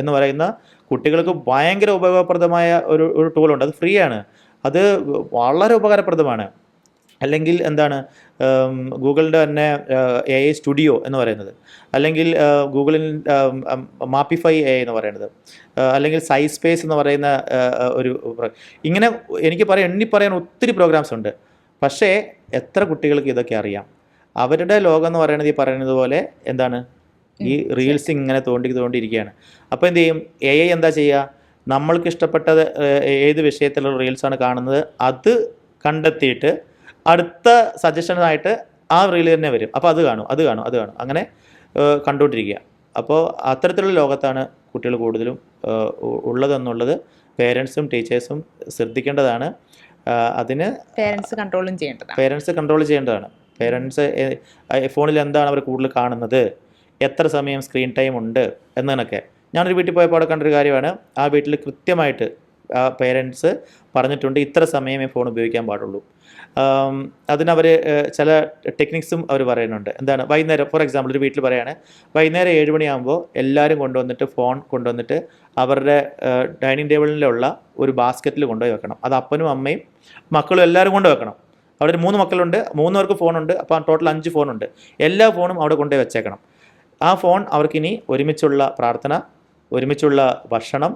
എന്ന് പറയുന്ന കുട്ടികൾക്ക് ഭയങ്കര ഉപയോഗപ്രദമായ ഒരു ടൂളുണ്ട്. അത് ഫ്രീ ആണ്, അത് വളരെ ഉപകാരപ്രദമാണ്. അല്ലെങ്കിൽ എന്താണ് ഗൂഗിളിൻ്റെ തന്നെ AI സ്റ്റുഡിയോ എന്ന് പറയുന്നത്, അല്ലെങ്കിൽ ഗൂഗിളിൽ മാപ്പിഫൈ AI എന്ന് പറയുന്നത്, അല്ലെങ്കിൽ സൈസ്പേസ് എന്ന് പറയുന്ന ഇങ്ങനെ എനിക്ക് എണ്ണി പറയാൻ ഒത്തിരി പ്രോഗ്രാംസ് ഉണ്ട്. പക്ഷേ എത്ര കുട്ടികൾക്ക് ഇതൊക്കെ അറിയാം? അവരുടെ ലോകം എന്ന് പറയുന്നത് ഈ പറയുന്നത് പോലെ എന്താണ്, ഈ റീൽസ് ഇങ്ങനെ തോണ്ടിയിരിക്കുകയാണ്. അപ്പോൾ എന്ത് ചെയ്യും? AI എന്താ ചെയ്യുക? നമ്മൾക്ക് ഇഷ്ടപ്പെട്ടത് ഏത് വിഷയത്തിലുള്ള റീൽസാണ് കാണുന്നത് അത് കണ്ടെത്തിയിട്ട് അടുത്ത സജഷനായിട്ട് ആ റീൽ തന്നെ വരും. അപ്പോൾ അത് കാണും അങ്ങനെ കണ്ടുകൊണ്ടിരിക്കുക. അപ്പോൾ അത്തരത്തിലുള്ള ലോകത്താണ് കുട്ടികൾ കൂടുതലും ഉള്ളതെന്നുള്ളത് പേരൻസും ടീച്ചേഴ്സും ശ്രദ്ധിക്കേണ്ടതാണ്. അതിന് പേരൻസ് കൺട്രോൾ ചെയ്യേണ്ടതാണ്. പേരൻസ് ഫോണിൽ എന്താണ് അവർ കൂടുതൽ കാണുന്നത്, എത്ര സമയം സ്ക്രീൻ ടൈം ഉണ്ട് എന്നതിനൊക്കെ. ഞാനൊരു വീട്ടിൽ പോയപ്പോൾ അവിടെ കണ്ടൊരു കാര്യമാണ്, ആ വീട്ടിൽ കൃത്യമായിട്ട് ആ പേരൻസ് പറഞ്ഞിട്ടുണ്ട് ഇത്ര സമയമേ ഫോൺ ഉപയോഗിക്കാൻ പാടുള്ളൂ. അതിനവർ ചില ടെക്നിക്സും അവർ പറയുന്നുണ്ട്. എന്താണ്, വൈകുന്നേരം ഫോർ എക്സാമ്പിൾ ഒരു വീട്ടിൽ പറയുകയാണ്, വൈകുന്നേരം 7 മണിയാകുമ്പോൾ എല്ലാവരും ഫോൺ കൊണ്ടുവന്നിട്ട് അവരുടെ ഡൈനിങ് ടേബിളിലുള്ള ഒരു ബാസ്ക്കറ്റിൽ കൊണ്ടുപോയി വെക്കണം. അത് അപ്പനും അമ്മയും മക്കളും എല്ലാവരും കൊണ്ട് വെക്കണം. അവിടെ 3 മക്കളുണ്ട്, 3 പേർക്ക് ഫോണുണ്ട്, അപ്പോൾ ടോട്ടൽ 5 ഫോണുണ്ട്. എല്ലാ ഫോണും അവിടെ കൊണ്ടുപോയി വെച്ചേക്കണം. ആ ഫോൺ അവർക്കിനി ഒരുമിച്ചുള്ള പ്രാർത്ഥന, ഒരുമിച്ചുള്ള ഭക്ഷണം,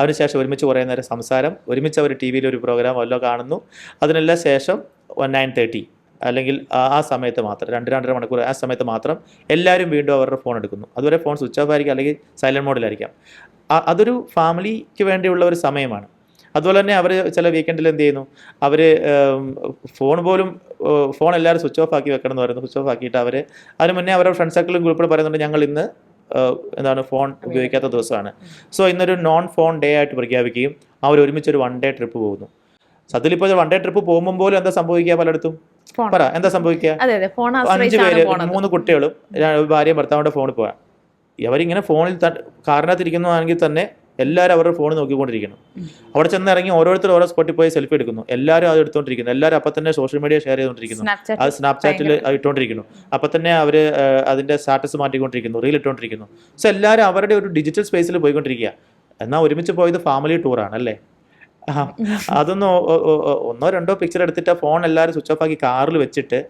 അതിനുശേഷം ഒരുമിച്ച് കുറേ നേരം സംസാരം, ഒരുമിച്ച് അവർ TV ഒരു പ്രോഗ്രാം വല്ലതും കാണുന്നു, അതിനെല്ലാം ശേഷം 9:30 അല്ലെങ്കിൽ ആ സമയത്ത് മാത്രം 2-2.5 മണിക്കൂർ ആ സമയത്ത് മാത്രം എല്ലാവരും വീണ്ടും അവരുടെ ഫോൺ എടുക്കുന്നു. അതുവരെ ഫോൺ സ്വിച്ച് ഓഫ് ആയിരിക്കും, അല്ലെങ്കിൽ സൈലൻറ്റ് മോഡിലായിരിക്കാം. അതൊരു ഫാമിലിക്ക് വേണ്ടിയുള്ള ഒരു സമയമാണ്. അതുപോലെ തന്നെ അവർ ചില വീക്കെൻഡിൽ എന്ത് ചെയ്യുന്നു, അവർ ഫോൺ എല്ലാവരും സ്വിച്ച് ഓഫ് ആക്കി വെക്കണം എന്ന് പറയുന്നു. സ്വിച്ച് ഓഫ് ആക്കിയിട്ട് അവർ അതിന് മുന്നേ അവരുടെ ഫ്രണ്ട് സർക്കിളും ഗ്രൂപ്പിലും പറയുന്നുണ്ട്, ഞങ്ങൾ ഇന്ന് ഫോൺ ഉപയോഗിക്കാത്ത ദിവസമാണ്, സോ ഇന്നൊരു നോൺ ഫോൺ ഡേ ആയിട്ട് പ്രഖ്യാപിക്കുകയും അവർ ഒരുമിച്ചൊരു 1 ഡേ ട്രിപ്പ് പോകുന്നു. സത്യത്തിൽ 1 ഡേ ട്രിപ്പ് പോകുമ്പോൾ പോലും എന്താ സംഭവിക്കുക? പലയിടത്തും എന്താ സംഭവിക്കുക? 5 പേര്, 3 കുട്ടികളും ഭാര്യയും ഭർത്താവിൻ്റെ ഫോണിൽ പോകാം. അവരിങ്ങനെ ഫോണിൽ കാറിനകത്തിരിക്കുന്നതാണെങ്കിൽ തന്നെ എല്ലാവരും അവരുടെ ഫോൺ നോക്കിക്കൊണ്ടിരിക്കണം. അവിടെ ചെന്ന് ഇറങ്ങി ഓരോരുത്തരും ഓരോ സ്പോട്ടിൽ പോയി സെൽഫി എടുക്കുന്നു. എല്ലാവരും അത് എടുത്തുകൊണ്ടിരിക്കുന്നു. എല്ലാവരും അപ്പം തന്നെ സോഷ്യൽ മീഡിയ ഷെയർ ചെയ്തുകൊണ്ടിരിക്കുന്നു. അത് സ്നാപ്ചാറ്റിൽ ഇട്ടുകൊണ്ടിരിക്കുന്നു. അപ്പം തന്നെ അവർ അതിൻ്റെ സ്റ്റാറ്റസ് മാറ്റിക്കൊണ്ടിരിക്കുന്നു, റീൽ ഇട്ടുകൊണ്ടിരിക്കുന്നു. സോ എല്ലാവരും അവരുടെ ഒരു ഡിജിറ്റൽ സ്പേസിൽ പോയിക്കൊണ്ടിരിക്കുക. എന്നാൽ ഒരുമിച്ച് പോയത് ഫാമിലി ടൂറാണ് അല്ലേ? അതൊന്ന് 1-2 പിക്ചർ എടുത്തിട്ട് ഫോൺ എല്ലാവരും സ്വിച്ച് ഓഫ് ആക്കി കാറിൽ വെച്ചിട്ട്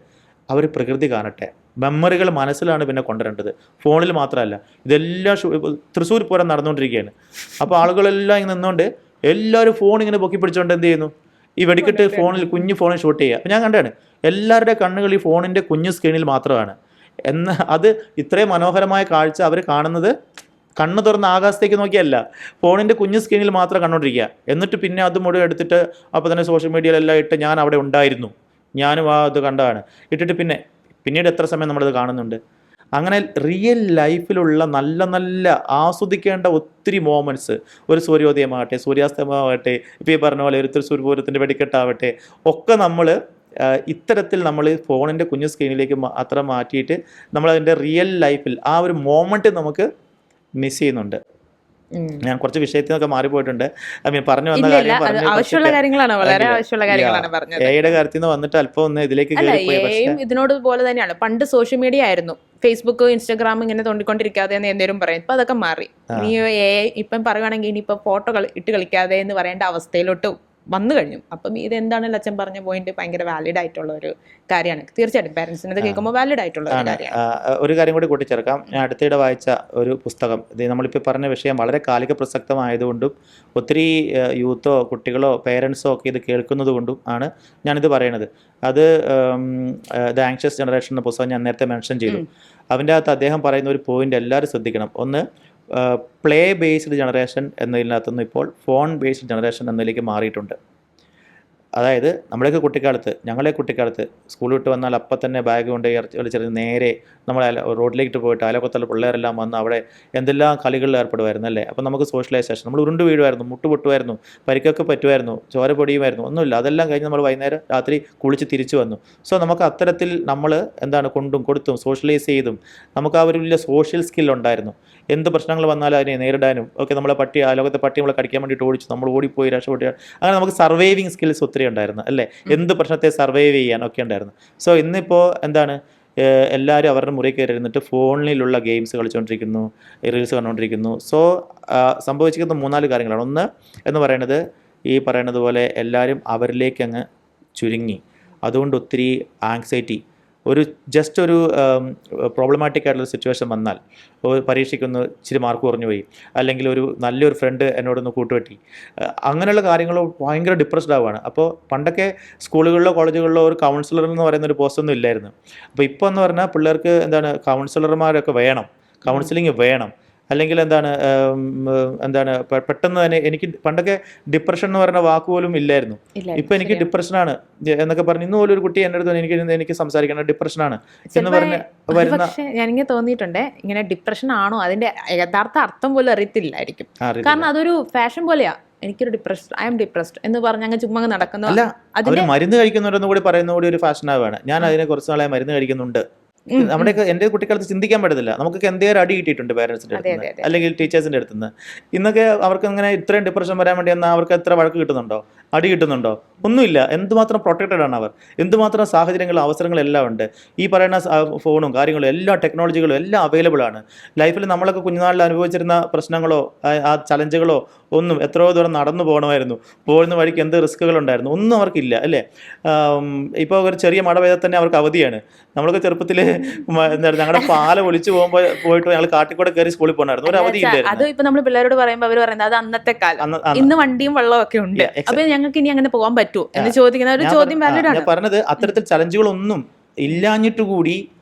അവർ പ്രകൃതി കാണട്ടെ. മെമ്മറികൾ മനസ്സിലാണ് പിന്നെ കൊണ്ടുവരേണ്ടത്, ഫോണിൽ മാത്രമല്ല. ഇതെല്ലാം തൃശ്ശൂർ പൂരം നടന്നുകൊണ്ടിരിക്കുകയാണ്. അപ്പോൾ ആളുകളെല്ലാം ഇങ്ങനെ നിന്നുകൊണ്ട് എല്ലാവരും ഫോൺ ഇങ്ങനെ പൊക്കി പിടിച്ചുകൊണ്ട് എന്ത് ചെയ്യുന്നു, ഈ വെടിക്കെട്ട് കുഞ്ഞു ഫോണിൽ ഷൂട്ട് ചെയ്യുക. അപ്പോൾ ഞാൻ കണ്ടാണ് എല്ലാവരുടെ കണ്ണുകൾ ഈ ഫോണിൻ്റെ കുഞ്ഞു സ്ക്രീനിൽ മാത്രമാണ്. അത് ഇത്രയും മനോഹരമായ കാഴ്ച അവർ കാണുന്നത് കണ്ണ് തുറന്ന് ആകാശത്തേക്ക് നോക്കിയല്ല, ഫോണിൻ്റെ കുഞ്ഞു സ്ക്രീനിൽ മാത്രം കണ്ടുകൊണ്ടിരിക്കുക. എന്നിട്ട് പിന്നെ അത് മുഴുവൻ എടുത്തിട്ട് അപ്പോൾ തന്നെ സോഷ്യൽ മീഡിയയിലെല്ലാം ഇട്ട് ഞാൻ അവിടെ ഉണ്ടായിരുന്നു, ഞാനും ഇത് കണ്ടതാണ് ഇട്ടിട്ട് പിന്നീട് എത്ര സമയം നമ്മളത് കാണുന്നുണ്ട്. അങ്ങനെ റിയൽ ലൈഫിലുള്ള നല്ല നല്ല ആസ്വദിക്കേണ്ട ഒത്തിരി മോമെൻറ്റ്സ്, ഒരു സൂര്യോദയമാകട്ടെ, സൂര്യാസ്തമയമാകട്ടെ, ഇപ്പോൾ ഈ പറഞ്ഞ പോലെ ഒരു തൃശ്ശൂർ പൂരത്തിൻ്റെ വെടിക്കെട്ടാവട്ടെ, ഒക്കെ നമ്മൾ ഇത്തരത്തിൽ നമ്മൾ ഫോണിൻ്റെ കുഞ്ഞു സ്ക്രീനിലേക്ക് മാത്രം മാറ്റിയിട്ട് നമ്മളതിൻ്റെ റിയൽ ലൈഫിൽ ആ ഒരു മോമെൻറ്റ് നമുക്ക് മിസ് ചെയ്യുന്നുണ്ട്. ഞാൻ കുറച്ച് വിഷയത്തിൽ നിന്നൊക്കെ മാറിപ്പോയിട്ടുണ്ട്. പറഞ്ഞു വന്ന എയുടെ കാര്യത്തിൽ നിന്ന് വന്നിട്ട് അല്പം ഒന്ന് ഇതിലേക്ക് ഇതിനോട് പോലെ തന്നെയാണ്. പണ്ട് സോഷ്യൽ മീഡിയ ആയിരുന്നു, ഫേസ്ബുക്ക്, ഇൻസ്റ്റാഗ്രാം ഇങ്ങനെ തോണ്ടിക്കൊണ്ടിരിക്കാതെ എന്ന് എന്തേലും പറയും. ഇപ്പൊ അതൊക്കെ മാറി. ഇനി ഇപ്പം പറയുകയാണെങ്കിൽ ഇനിയിപ്പോ ഫോട്ടോ ഇട്ട് കളിക്കാതെ എന്ന് പറയേണ്ട അവസ്ഥയിലോട്ട് വന്നു കഴിഞ്ഞു. അപ്പം ഇതെന്താണെങ്കിലും അച്ഛൻ പറഞ്ഞ പോയിന്റ് ഭയങ്കര വാലിഡ് ആയിട്ടുള്ള ഒരു കാര്യമാണ്. തീർച്ചയായിട്ടും പാരന്റ്സിന് ഇത് കേൾക്കുമ്പോൾ വാലിഡ് ആയിട്ടുള്ള ഒരു കാര്യമാണ്. ഒരു കാര്യം കൂടി കൂട്ടിച്ചേർക്കാം. ഞാൻ അടുത്തിടെ വായിച്ച ഒരു പുസ്തകം, ഇത് നമ്മളിപ്പോൾ പറഞ്ഞ വിഷയം വളരെ കാലിക പ്രസക്തമായതുകൊണ്ടും ഒത്തിരി യൂത്തോ കുട്ടികളോ പേരൻസോ ഒക്കെ ഇത് കേൾക്കുന്നത് കൊണ്ടും ആണ് ഞാനിത് പറയണത്. അത് ദ ആങ്ഷ്യസ് ജനറേഷൻ എന്ന പുസ്തകം ഞാൻ നേരത്തെ മെൻഷൻ ചെയ്തു. അതിൻ്റെ അകത്ത് അദ്ദേഹം പറയുന്ന ഒരു പോയിന്റ് എല്ലാവരും ശ്രദ്ധിക്കണം. ഒന്ന്, പ്ലേ ബേസ്ഡ് ജനറേഷൻ എന്നതിനകത്തുനിന്ന് ഇപ്പോൾ ഫോൺ ബേസ്ഡ് ജനറേഷൻ എന്നതിലേക്ക് മാറിയിട്ടുണ്ട്. അതായത് ഞങ്ങളെ കുട്ടിക്കാലത്ത് സ്കൂൾ വിട്ട് വന്നാൽ അപ്പം തന്നെ ബാഗ് കൊണ്ട് ചെറിയ നേരെ നമ്മൾ റോഡിലേക്ക് പോയിട്ട് അയൽവക്കത്തുള്ള പിള്ളേരെല്ലാം വന്ന് അവിടെ എന്തെല്ലാം കളികളിൽ ഏർപ്പെടുമായിരുന്നു അല്ലേ. അപ്പം നമുക്ക് സോഷ്യലൈസേഷൻ, നമ്മൾ ഉരുണ്ട് വീഴുമായിരുന്നു, മുട്ടുപൊട്ടുമായിരുന്നു, പരിക്കൊക്കെ പറ്റുമായിരുന്നു, ചോര പൊടിയുമായിരുന്നു, ഒന്നുമില്ല. അതെല്ലാം കഴിഞ്ഞ് നമ്മൾ വൈകുന്നേരം രാത്രി കുളിച്ച് തിരിച്ചു വന്നു. സോ നമുക്ക് അത്തരത്തിൽ നമ്മൾ കൊണ്ടും കൊടുത്തും സോഷ്യലൈസ് ചെയ്തും നമുക്ക് ആ ഒരു വലിയ സോഷ്യൽ സ്കിൽ ഉണ്ടായിരുന്നു. എന്ത് പ്രശ്നങ്ങൾ വന്നാലും അതിനെ നേരിടാനും ഒക്കെ. നമ്മളെ അയൽവക്കത്തെ പട്ടി നമ്മളെ കടിക്കാൻ വേണ്ടിയിട്ട് ഓടിച്ചു, നമ്മൾ ഓടിപ്പോയി രക്ഷപ്പെട്ടു. അങ്ങനെ നമുക്ക് സർവൈവിങ് സ്കിൽസ് ഒത്തിരി ഒത്തിരി ഉണ്ടായിരുന്നു അല്ലേ, എന്ത് പ്രശ്നത്തെ സർവൈവ് ചെയ്യാൻ ഒക്കെ ഉണ്ടായിരുന്നു. സോ ഇന്നിപ്പോൾ എന്താണ്, എല്ലാവരും അവരുടെ മുറി കയറി ഇരുന്നിട്ട് ഫോണിലുള്ള ഗെയിംസ് കളിച്ചുകൊണ്ടിരിക്കുന്നു, റീൽസ് കണ്ടുകൊണ്ടിരിക്കുന്നു. സോ സംഭവിച്ചിരിക്കുന്ന 3-4 കാര്യങ്ങളാണ്. ഒന്ന് എന്ന് പറയുന്നത് ഈ പറയുന്നത് പോലെ എല്ലാവരും അവരിലേക്ക് അങ്ങ് ചുരുങ്ങി. അതുകൊണ്ട് ഒത്തിരി ആങ്സൈറ്റി, ജസ്റ്റ് ഒരു പ്രോബ്ലമാറ്റിക് ആയിട്ടുള്ള സിറ്റുവേഷൻ വന്നാൽ, പരീക്ഷയ്ക്കൊന്ന് ഇച്ചിരി മാർക്ക് കുറഞ്ഞു പോയി, അല്ലെങ്കിൽ നല്ലൊരു ഫ്രണ്ട് എന്നോടൊന്ന് കൂട്ടുപറ്റി, അങ്ങനെയുള്ള കാര്യങ്ങൾ ഭയങ്കര ഡിപ്രസ്ഡ് ആവുകയാണ്. അപ്പോൾ പണ്ടൊക്കെ സ്കൂളുകളിലോ കോളേജുകളിലോ ഒരു കൗൺസിലർ എന്ന് പറയുന്ന ഒരു പോസ്റ്റൊന്നും ഇല്ലായിരുന്നു. അപ്പോൾ ഇപ്പോൾ എന്ന് പറഞ്ഞാൽ പിള്ളേർക്ക് എന്താണ്, കൗൺസിലർമാരൊക്കെ വേണം, കൗൺസിലിംഗ് വേണം. അല്ലെങ്കിൽ എന്താണ് പെട്ടെന്ന് തന്നെ എനിക്ക് പണ്ടൊക്കെ ഡിപ്രഷൻ എന്ന് പറയുന്ന വാക്ക് പോലും ഇല്ലായിരുന്നു. ഇപ്പൊ എനിക്ക് ഡിപ്രഷനാണ് എന്നൊക്കെ പറഞ്ഞു. ഇന്ന് പോലും ഒരു കുട്ടി എൻ്റെ അടുത്ത് എനിക്ക് സംസാരിക്കണം ഡിപ്രഷനാണ് എന്ന് പറഞ്ഞ് വരുന്ന, ഞാനിങ്ങനെ തോന്നിയിട്ടുണ്ട്, ഇങ്ങനെ ഡിപ്രഷൻ ആണോ അതിന്റെ യഥാർത്ഥ അർത്ഥം പോലും അറിയത്തില്ലായിരിക്കും. കാരണം അതൊരു ഫാഷൻ പോലെയാ, എനിക്കൊരു ഡിപ്രസ്ഡ്, ഐ എം ഡിപ്രസ്ഡ് എന്ന് പറഞ്ഞ് അങ്ങ് ചുമ്മാ നടക്കുന്നു. അല്ല, അവര് മരുന്ന് കഴിക്കുന്നുണ്ടെന്ന് കൂടി പറയുന്ന കൂടി ഒരു ഫാഷനാവാണ്. ഞാൻ അതിനെ കുറച്ച് നാളെ മരുന്ന് കഴിക്കുന്നുണ്ട്. നമ്മുടെയൊക്കെ എൻ്റെ കുട്ടിക്കാലത്ത് ചിന്തിക്കാൻ പറ്റത്തില്ല. നമുക്കൊക്കെ എന്തെങ്കിലും അടി കിട്ടിയിട്ടുണ്ട് പേരൻസിൻ്റെ അടുത്ത് നിന്ന് അല്ലെങ്കിൽ ടീച്ചേഴ്സിൻ്റെ അടുത്ത് നിന്ന്. ഇന്നൊക്കെ അവർക്ക് അങ്ങനെ ഇത്രയും ഡിപ്രഷൻ വരാൻ വേണ്ടി എന്നാൽ അവർക്ക് എത്ര വഴക്ക് കിട്ടുന്നുണ്ടോ, അടി കിട്ടുന്നുണ്ടോ? ഒന്നുമില്ല. എന്തുമാത്രം പ്രൊട്ടക്റ്റഡ് ആണ് അവർ, എന്തുമാത്രം സാഹചര്യങ്ങളും അവസരങ്ങളും എല്ലാം ഉണ്ട്. ഈ പറയുന്ന ഫോണും കാര്യങ്ങളും എല്ലാ ടെക്നോളജികളും എല്ലാം അവൈലബിൾ ആണ്. ലൈഫിൽ നമ്മളൊക്കെ കുഞ്ഞുനാളിൽ അനുഭവിച്ചിരുന്ന പ്രശ്നങ്ങളോ ആ ചലഞ്ചുകളോ ഒന്നും, എത്രയോ ദൂരം നടന്നു പോകണമായിരുന്നു, പോകുന്ന വഴിക്ക് എന്ത് റിസ്കുകളുണ്ടായിരുന്നു, ഒന്നും അവർക്കില്ല അല്ലേ. ഇപ്പോൾ ഒരു ചെറിയ മഴ പെയ്താൽ തന്നെ അവർക്ക് അവധിയാണ്. നമ്മളൊക്കെ ചെറുപ്പത്തിൽ എന്താണ്, ഞങ്ങളുടെ പാല ഒളിച്ചു പോയിട്ട് ഞങ്ങൾ കാട്ടിക്കൂടെ കയറി സ്കൂളിൽ പോകണമായിരുന്നു, ഒരു അവധി ഇല്ലായിരുന്നു. അത് ഇപ്പൊ നമ്മൾ പിള്ളേരോട് പറയുമ്പോൾ അവർ പറയുന്നത് അത് അന്നത്തെ കാലം, ഇന്ന് വണ്ടിയും വെള്ളവും ഒക്കെ ഉണ്ട്, അപ്പൊ ഞങ്ങൾക്ക് ഇനി അങ്ങനെ പോകാൻ പറ്റുമോ എന്ന് ചോദിക്കുന്ന ഒരു ചോദ്യം വാലിഡ് ആണ്. ഞാൻ പറഞ്ഞത് അത്തരത്തിൽ ചലഞ്ചുകളൊന്നും ഇല്ലാഞ്ഞിട്ട് കൂടി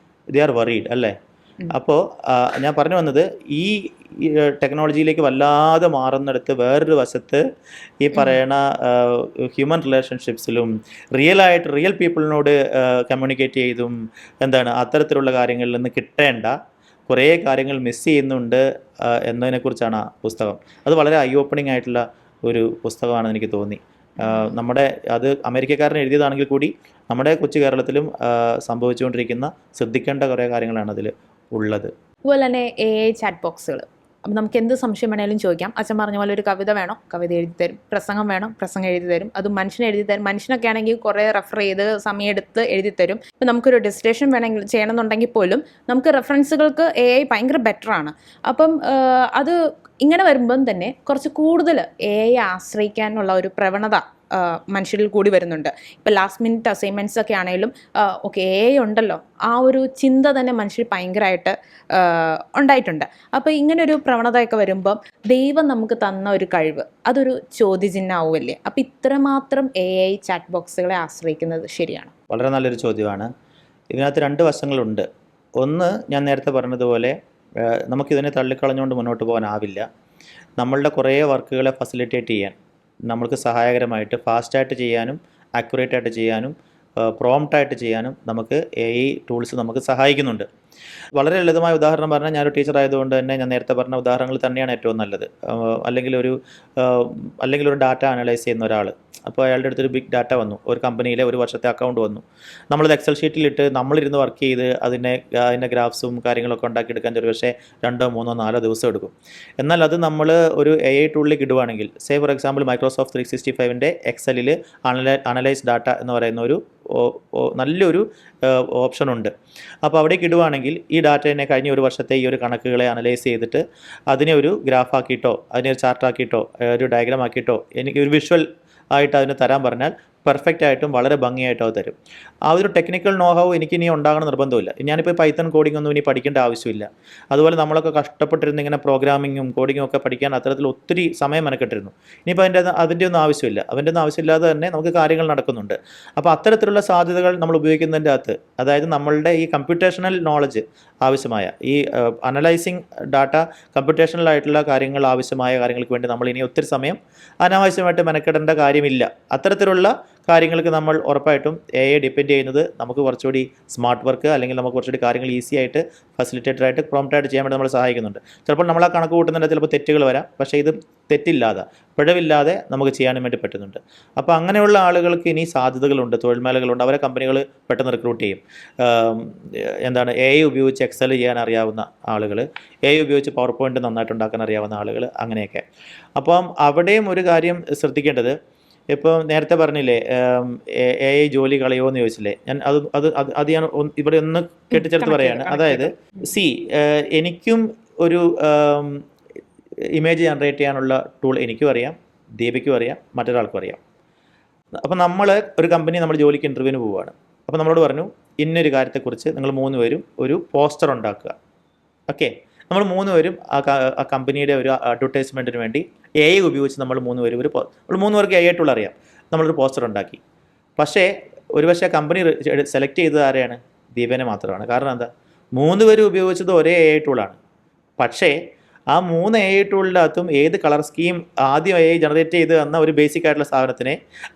ദേ ആർ വറീഡ് അല്ലേ. അപ്പോൾ ഞാൻ പറഞ്ഞു വന്നത്, ഈ ടെക്നോളജിയിലേക്ക് വല്ലാതെ മാറുന്നിടത്ത് വേറൊരു വശത്ത് ഈ പറയണ ഹ്യൂമൻ റിലേഷൻഷിപ്സിലും റിയൽ പീപ്പിളിനോട് കമ്മ്യൂണിക്കേറ്റ് ചെയ്തും എന്താണ് അത്തരത്തിലുള്ള കാര്യങ്ങളിൽ നിന്ന് കിട്ടേണ്ട കുറേ കാര്യങ്ങൾ മിസ് ചെയ്യുന്നുണ്ട് എന്നതിനെക്കുറിച്ചാണ് ആ പുസ്തകം. അത് വളരെ ഐ ഓപ്പണിംഗ് ആയിട്ടുള്ള ഒരു പുസ്തകമാണെന്ന് എനിക്ക് തോന്നി. അത് അമേരിക്കക്കാരൻ എഴുതിയതാണെങ്കിൽ കൂടി നമ്മുടെ കൊച്ചു കേരളത്തിലും സംഭവിച്ചുകൊണ്ടിരിക്കുന്ന ശ്രദ്ധിക്കേണ്ട കുറേ കാര്യങ്ങളാണ് അതിൽ ഉള്ളത്. അതുപോലെ തന്നെ AI ചാറ്റ് ബോക്സുകൾ. അപ്പം നമുക്ക് എന്ത് സംശയം വേണേലും ചോദിക്കാം. അച്ഛൻ പറഞ്ഞ പോലെ ഒരു കവിത വേണോ, കവിത എഴുതി തരും. പ്രസംഗം വേണം, പ്രസംഗം എഴുതി തരും. അത് മനുഷ്യനെ എഴുതി തരും. മനുഷ്യനൊക്കെ ആണെങ്കിൽ കുറേ റെഫർ ചെയ്ത് സമയമെടുത്ത് എഴുതി തരും. ഇപ്പം നമുക്കൊരു ഡിസ്ട്രേഷൻ വേണമെങ്കിൽ ചെയ്യണമെന്നുണ്ടെങ്കിൽ പോലും നമുക്ക് റെഫറൻസുകൾക്ക് AI ഭയങ്കര ബെറ്ററാണ്. അപ്പം അത് ഇങ്ങനെ വരുമ്പം തന്നെ കുറച്ച് കൂടുതൽ AI ആശ്രയിക്കാനുള്ള ഒരു പ്രവണത മനുഷ്യരിൽ കൂടി വരുന്നുണ്ട്. ഇപ്പോൾ ലാസ്റ്റ് മിനിറ്റ് അസൈൻമെൻറ്റ്സ് ഒക്കെ ആണെങ്കിലും ഓക്കെ AI ഉണ്ടല്ലോ, ആ ഒരു ചിന്ത തന്നെ മനുഷ്യർ ഭയങ്കരമായിട്ട് ഉണ്ടായിട്ടുണ്ട്. അപ്പോൾ ഇങ്ങനൊരു പ്രവണതയൊക്കെ വരുമ്പം ദൈവം നമുക്ക് തന്ന ഒരു കഴിവ് അതൊരു ചോദ്യചിഹ്നമാവുമല്ലേ? അപ്പോൾ ഇത്രമാത്രം AI ചാറ്റ് ബോക്സുകളെ ആശ്രയിക്കുന്നത് ശരിയാണ്? വളരെ നല്ലൊരു ചോദ്യമാണ്. ഇതിനകത്ത് 2 വശങ്ങളുണ്ട്. ഒന്ന്, ഞാൻ നേരത്തെ പറഞ്ഞതുപോലെ നമുക്കിതിനെ തള്ളിക്കളഞ്ഞുകൊണ്ട് മുന്നോട്ട് പോകാനാവില്ല. നമ്മളുടെ കുറേ വർക്കുകളെ ഫെസിലിറ്റേറ്റ് ചെയ്യാൻ, നമ്മൾക്ക് സഹായകരമായിട്ട് ഫാസ്റ്റായിട്ട് ചെയ്യാനും ആക്യുറേറ്റായിട്ട് ചെയ്യാനും പ്രോംപ്റ്റായിട്ട് ചെയ്യാനും നമുക്ക് AI ടൂൾസ് നമുക്ക് സഹായിക്കുന്നുണ്ട്. വളരെ ലളിതമായ ഉദാഹരണം പറഞ്ഞാൽ, ഞാനൊരു ടീച്ചർ ആയതുകൊണ്ട് തന്നെ ഞാൻ നേരത്തെ പറഞ്ഞ ഉദാഹരണങ്ങൾ തന്നെയാണ് ഏറ്റവും നല്ലത്. അല്ലെങ്കിൽ ഒരു ഡാറ്റ അനലൈസ് ചെയ്യുന്ന ഒരാൾ, അപ്പോൾ അയാളുടെ അടുത്തൊരു ബിഗ് ഡാറ്റ വന്നു, ഒരു കമ്പനിയിലെ ഒരു വർഷത്തെ അക്കൗണ്ട് വന്നു. നമ്മളത് എക്സൽ ഷീറ്റിലിട്ട് നമ്മളിരുന്ന് വർക്ക് ചെയ്ത് അതിൻ്റെ ഗ്രാഫ്സും കാര്യങ്ങളൊക്കെ ഉണ്ടാക്കിയെടുക്കാൻ പക്ഷേ 2, 3, 4 ദിവസം എടുക്കും. എന്നാൽ അത് നമ്മൾ ഒരു AI ടൂളിലേക്ക് ഇടുവാണെങ്കിൽ, സേ ഫോർ എക്സാമ്പിൾ മൈക്രോസോഫ്റ്റ് 365ൻ്റെ എക്സലിൽ അനലൈസ് ഡാറ്റ എന്ന് പറയുന്ന ഒരു നല്ലൊരു ഓപ്ഷനുണ്ട്. അപ്പോൾ അവിടേക്ക് ഇടുവാണെങ്കിൽ ഈ ഡാറ്റയെ കഴിഞ്ഞ ഒരു വർഷത്തെ ഈ ഒരു കണക്കുകളെ അനലൈസ് ചെയ്തിട്ട് അതിനെ ഒരു ഗ്രാഫാക്കിയിട്ടോ അതിനെ ഒരു ചാർട്ടാക്കിയിട്ടോ ഒരു ഡയഗ്രാം ആക്കിയിട്ടോ എനിക്ക് ഒരു വിഷ്വൽ ആയിട്ട് അതിന് തരാൻ പറഞ്ഞാൽ പെർഫെക്റ്റ് ആയിട്ടും വളരെ ഭംഗിയായിട്ടും അത് തരും. ആ ഒരു ടെക്നിക്കൽ നോഹൗ എനിക്കിനി ഉണ്ടാകണം നിർബന്ധമില്ല. ഞാനിപ്പോൾ പൈത്തൺ കോഡിംഗ് ഒന്നും ഇനി പഠിക്കേണ്ട ആവശ്യമില്ല. അതുപോലെ നമ്മളൊക്കെ കഷ്ടപ്പെട്ടിരുന്ന ഇങ്ങനെ പ്രോഗ്രാമിങ്ങും കോഡിങ്ങും ഒക്കെ പഠിക്കാൻ അത്തരത്തിൽ ഒത്തിരി സമയം മെനക്കെട്ടിരുന്നു. ഇനിയിപ്പോൾ അതിൻ്റെ ഒന്നും ആവശ്യമില്ല. അതിൻ്റെ ഒന്നും ആവശ്യമില്ലാതെ തന്നെ നമുക്ക് കാര്യങ്ങൾ നടക്കുന്നുണ്ട്. അപ്പോൾ അത്തരത്തിലുള്ള സാധ്യതകൾ നമ്മൾ ഉപയോഗിക്കുന്നതിൻ്റെ അകത്ത്, അതായത് നമ്മളുടെ ഈ കമ്പ്യൂട്ടേഷണൽ നോളജ് ആവശ്യമായ ഈ അനലൈസിങ് ഡാറ്റ കമ്പ്യൂട്ടേഷണലായിട്ടുള്ള കാര്യങ്ങൾ ആവശ്യമായ കാര്യങ്ങൾക്ക് വേണ്ടി നമ്മൾ ഇനി ഒത്തിരി സമയം അനാവശ്യമായിട്ട് മെനക്കെടേണ്ട കാര്യമില്ല. അത്തരത്തിലുള്ള കാര്യങ്ങൾക്ക് നമ്മൾ ഉറപ്പായിട്ടും AI ഡിപ്പെൻഡ് ചെയ്യുന്നത് നമുക്ക് കുറച്ചുകൂടി സ്മാർട്ട് വർക്ക് അല്ലെങ്കിൽ നമുക്ക് കുറച്ചുകൂടി കാര്യങ്ങൾ ഈസി ആയിട്ട് ഫെസിലിറ്റേറ്റഡ് ആയിട്ട് പ്രോംപ്റ്റായിട്ട് ചെയ്യാൻ വേണ്ടി നമ്മൾ സഹായിക്കുന്നുണ്ട്. ചിലപ്പോൾ നമ്മൾ ആ കണക്ക് കൂട്ടുന്നതിൻ്റെ ചിലപ്പോൾ തെറ്റുകൾ വരാം, പക്ഷേ ഇത് തെറ്റില്ലാതെ പിഴവില്ലാതെ നമുക്ക് ചെയ്യാനും വേണ്ടി പറ്റുന്നുണ്ട്. അപ്പോൾ അങ്ങനെയുള്ള ആളുകൾക്ക് ഇനി സാധ്യതകളുണ്ട്, തൊഴിൽ മേഖലകളുണ്ട്. അവരെ കമ്പനികൾ പെട്ടെന്ന് റിക്രൂട്ട് ചെയ്യും. AI ഉപയോഗിച്ച് എക്സൽ ചെയ്യാൻ അറിയാവുന്ന ആളുകൾ, AI ഉപയോഗിച്ച് പവർ പോയിൻറ്റ് നന്നായിട്ട് ഉണ്ടാക്കാൻ അറിയാവുന്ന ആളുകൾ, അങ്ങനെയൊക്കെ. അപ്പം അവിടെയും ഒരു കാര്യം ശ്രദ്ധിക്കേണ്ടത്, ഇപ്പോൾ നേരത്തെ പറഞ്ഞില്ലേ എ ഐ ജോലി കളയുമോ എന്ന് ചോദിച്ചില്ലേ, ഞാൻ അത് ഞാൻ ഇവിടെ ഒന്ന് കെട്ടിച്ചേർത്ത് പറയാണ്. അതായത് എനിക്കും ഒരു ഇമേജ് ജനറേറ്റ് ചെയ്യാനുള്ള ടൂൾ എനിക്കും അറിയാം, ദീപയ്ക്കും അറിയാം, മറ്റൊരാൾക്കും അറിയാം. അപ്പം നമ്മൾ ഒരു കമ്പനി നമ്മൾ ജോലിക്ക് ഇൻ്റർവ്യൂവിന് പോവുകയാണ്. അപ്പോൾ നമ്മളോട് പറഞ്ഞു ഇന്നൊരു കാര്യത്തെക്കുറിച്ച് നിങ്ങൾ 3 പേരും ഒരു പോസ്റ്റർ ഉണ്ടാക്കുക. ഓക്കെ, നമ്മൾ 3 പേരും ആ കമ്പനിയുടെ ഒരു അഡ്വർടൈസ്മെൻറ്റിന് വേണ്ടി AI ഉപയോഗിച്ച് നമ്മൾ 3 പേരും നമ്മൾ 3 പേർക്ക് AI ടൂൾ അറിയാം, നമ്മളൊരു പോസ്റ്റർ ഉണ്ടാക്കി. പക്ഷേ ഒരുപക്ഷെ കമ്പനി സെലക്ട് ചെയ്തത് ആരെയാണ്? ദീപനെ മാത്രമാണ്. കാരണം എന്താ? 3 പേരും ഉപയോഗിച്ചത് ഒരേ AI ടൂളാണ്. പക്ഷേ ആ 3 AI ടൂളിൻ്റെ അകത്തും ഏത് കളർ സ്കീം ആദ്യം AI ജനറേറ്റ് ചെയ്ത് തന്ന ഒരു ബേസിക് ആയിട്ടുള്ള സാധനത്തിനെ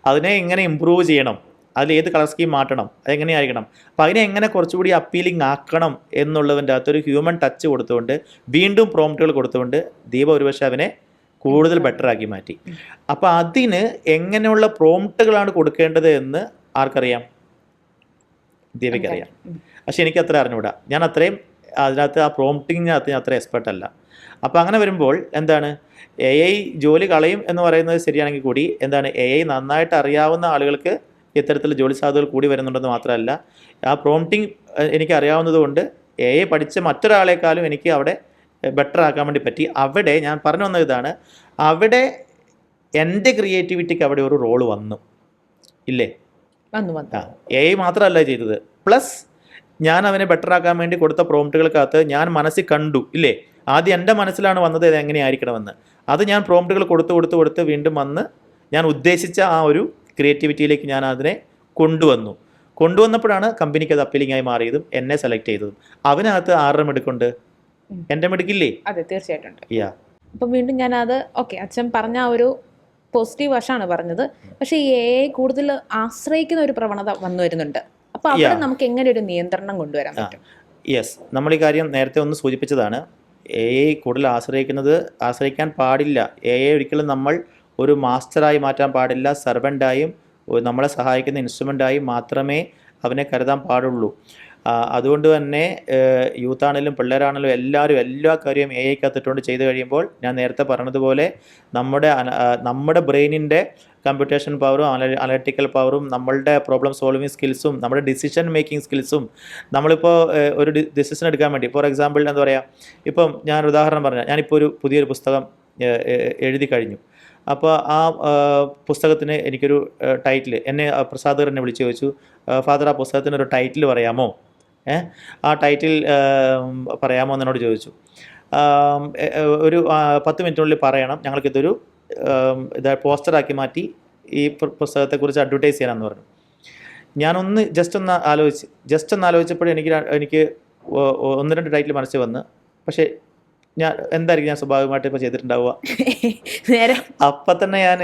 അതിനെ എങ്ങനെ ഇമ്പ്രൂവ് ചെയ്യണം, അതിൽ ഏത് കളർ സ്കീം മാറ്റണം, അതെങ്ങനെയായിരിക്കണം, അപ്പോൾ അതിനെ എങ്ങനെ കുറച്ചുകൂടി അപ്പീലിംഗ് ആക്കണം എന്നുള്ളതിൻ്റെ അകത്തൊരു ഹ്യൂമൻ ടച്ച് കൊടുത്തുകൊണ്ട് വീണ്ടും പ്രോംപ്റ്റുകൾ കൊടുത്തുകൊണ്ട് ദീപ ഒരുപക്ഷെ അവനെ കൂടുതൽ ബെറ്റർ ആക്കി മാറ്റി. അപ്പോൾ അതിന് എങ്ങനെയുള്ള പ്രോംപ്റ്റുകളാണ് കൊടുക്കേണ്ടത് എന്ന് ആർക്കറിയാം? ദീപയ്ക്കറിയാം. പക്ഷെ എനിക്ക് അത്ര അറിഞ്ഞുകൂടാ. ഞാൻ അത്രയും അതിനകത്ത് ആ പ്രോംപ്റ്റിങ്ങിനകത്ത് ഞാൻ അത്ര എക്സ്പെർട്ട് അല്ല. അപ്പോൾ അങ്ങനെ വരുമ്പോൾ എന്താണ്, AI ജോലി കളയും എന്ന് പറയുന്നത് ശരിയാണെങ്കിൽ കൂടി എന്താണ്, AI നന്നായിട്ട് അറിയാവുന്ന ആളുകൾക്ക് ഇത്തരത്തിൽ ജോലി സാധ്യതകൾ കൂടി വരുന്നുണ്ടെന്ന് മാത്രമല്ല, ആ പ്രോംപ്റ്റിംഗ് എനിക്ക് അറിയാവുന്നത് കൊണ്ട് AI പഠിച്ച മറ്റൊരാളെക്കാളും എനിക്ക് അവിടെ ബെറ്റർ ആക്കാൻ വേണ്ടി പറ്റി. അവിടെ ഞാൻ പറഞ്ഞു വന്ന ഇതാണ്, അവിടെ എൻ്റെ ക്രിയേറ്റിവിറ്റിക്ക് അവിടെ ഒരു റോള് വന്നു ഇല്ലേ? AI മാത്രമല്ല ചെയ്തത്, പ്ലസ് ഞാൻ അവനെ ബെറ്റർ ആക്കാൻ വേണ്ടി കൊടുത്ത പ്രോംപ്റ്റുകൾക്കകത്ത് ഞാൻ മനസ്സിൽ കണ്ടു ഇല്ലേ, ആദ്യം എൻ്റെ മനസ്സിലാണ് വന്നത് ഇത് എങ്ങനെയായിരിക്കണമെന്ന്. അത് ഞാൻ പ്രോംപ്റ്റുകൾ കൊടുത്ത് വീണ്ടും വന്ന് ഞാൻ ഉദ്ദേശിച്ച ആ ഒരു ക്രിയേറ്റിവിറ്റിയിലേക്ക് ഞാൻ അതിനെ കൊണ്ടുവന്നപ്പോഴാണ് കമ്പനിക്ക് അത് അപ്പീലിംഗ് ആയി മാറിയതും എന്നെ സെലക്ട് ചെയ്തതും. അവനകത്ത് ആരുടെ മിടുക്കുണ്ട്? എൻ്റെ മിടുക്കില്ലേ? അതെ, തീർച്ചയായിട്ടും. അപ്പം വീണ്ടും ഞാനത് അച്ഛൻ പറഞ്ഞ ആ ഒരു പോസിറ്റീവ് വശമാണ് പറഞ്ഞത്. പക്ഷേ ഈ AI കൂടുതൽ ആശ്രയിക്കുന്ന ഒരു പ്രവണത വന്നു വരുന്നുണ്ട്. അപ്പോൾ അവിടെ നമുക്ക് എങ്ങനെ ഒരു നിയന്ത്രണം കൊണ്ടുവരാൻ പറ്റും? യെസ്, നമ്മൾ ഈ കാര്യം നേരത്തെ ഒന്ന് സൂചിപ്പിച്ചതാണ്. AI കൂടുതൽ ആശ്രയിക്കാൻ പാടില്ല. AI ഒരിക്കലും നമ്മൾ ഒരു മാസ്റ്ററായി മാറ്റാൻ പാടില്ല. സെർവൻ്റായും നമ്മളെ സഹായിക്കുന്ന ഇൻസ്ട്രുമെൻ്റായും മാത്രമേ അവനെ കരുതാൻ പാടുള്ളൂ. അതുകൊണ്ട് തന്നെ യൂത്താണെങ്കിലും പിള്ളേരാണെങ്കിലും എല്ലാവരും എല്ലാ കാര്യവും AI-ക്കകത്തിട്ടുകൊണ്ട് ചെയ്ത് കഴിയുമ്പോൾ ഞാൻ നേരത്തെ പറഞ്ഞതുപോലെ നമ്മുടെ ബ്രെയിനിൻ്റെ കമ്പ്യൂട്ടേഷൻ പവറും അനലിറ്റിക്കൽ പവറും നമ്മളുടെ പ്രോബ്ലം സോൾവിങ് സ്കിൽസും നമ്മുടെ ഡിസിഷൻ മേക്കിംഗ് സ്കിൽസും നമ്മളിപ്പോൾ ഒരു ഡിസിഷൻ എടുക്കാൻ വേണ്ടി, ഫോർ എക്സാമ്പിൾ എന്താ പറയുക, ഇപ്പം ഞാനൊരു ഉദാഹരണം പറഞ്ഞാൽ, ഞാനിപ്പോൾ ഒരു പുതിയൊരു പുസ്തകം എഴുതി കഴിഞ്ഞു. അപ്പോൾ ആ പുസ്തകത്തിന് എനിക്കൊരു ടൈറ്റിൽ, പ്രസാദ് എന്നെ വിളിച്ച് ചോദിച്ചു, ഫാദർ ആ പുസ്തകത്തിനൊരു ടൈറ്റിൽ പറയാമോ, ആ ടൈറ്റിൽ പറയാമോ എന്നോട് ചോദിച്ചു. ഒരു 10 മിനിറ്റിനുള്ളിൽ പറയണം, ഞങ്ങൾക്കിതൊരു പോസ്റ്ററാക്കി മാറ്റി ഈ പുസ്തകത്തെക്കുറിച്ച് അഡ്വർടൈസ് ചെയ്യാനെന്ന് പറഞ്ഞു. ഞാനൊന്ന് ജസ്റ്റ് ഒന്ന് ആലോചിച്ചപ്പോഴേ എനിക്ക് 1-2 ടൈറ്റിൽ മനസ്സിൽ വന്ന്. പക്ഷേ എന്തായിരിക്കും ഞാൻ സ്വാഭാവികമായിട്ട് ഇപ്പോൾ ചെയ്തിട്ടുണ്ടാവുക? അപ്പം തന്നെ ഞാൻ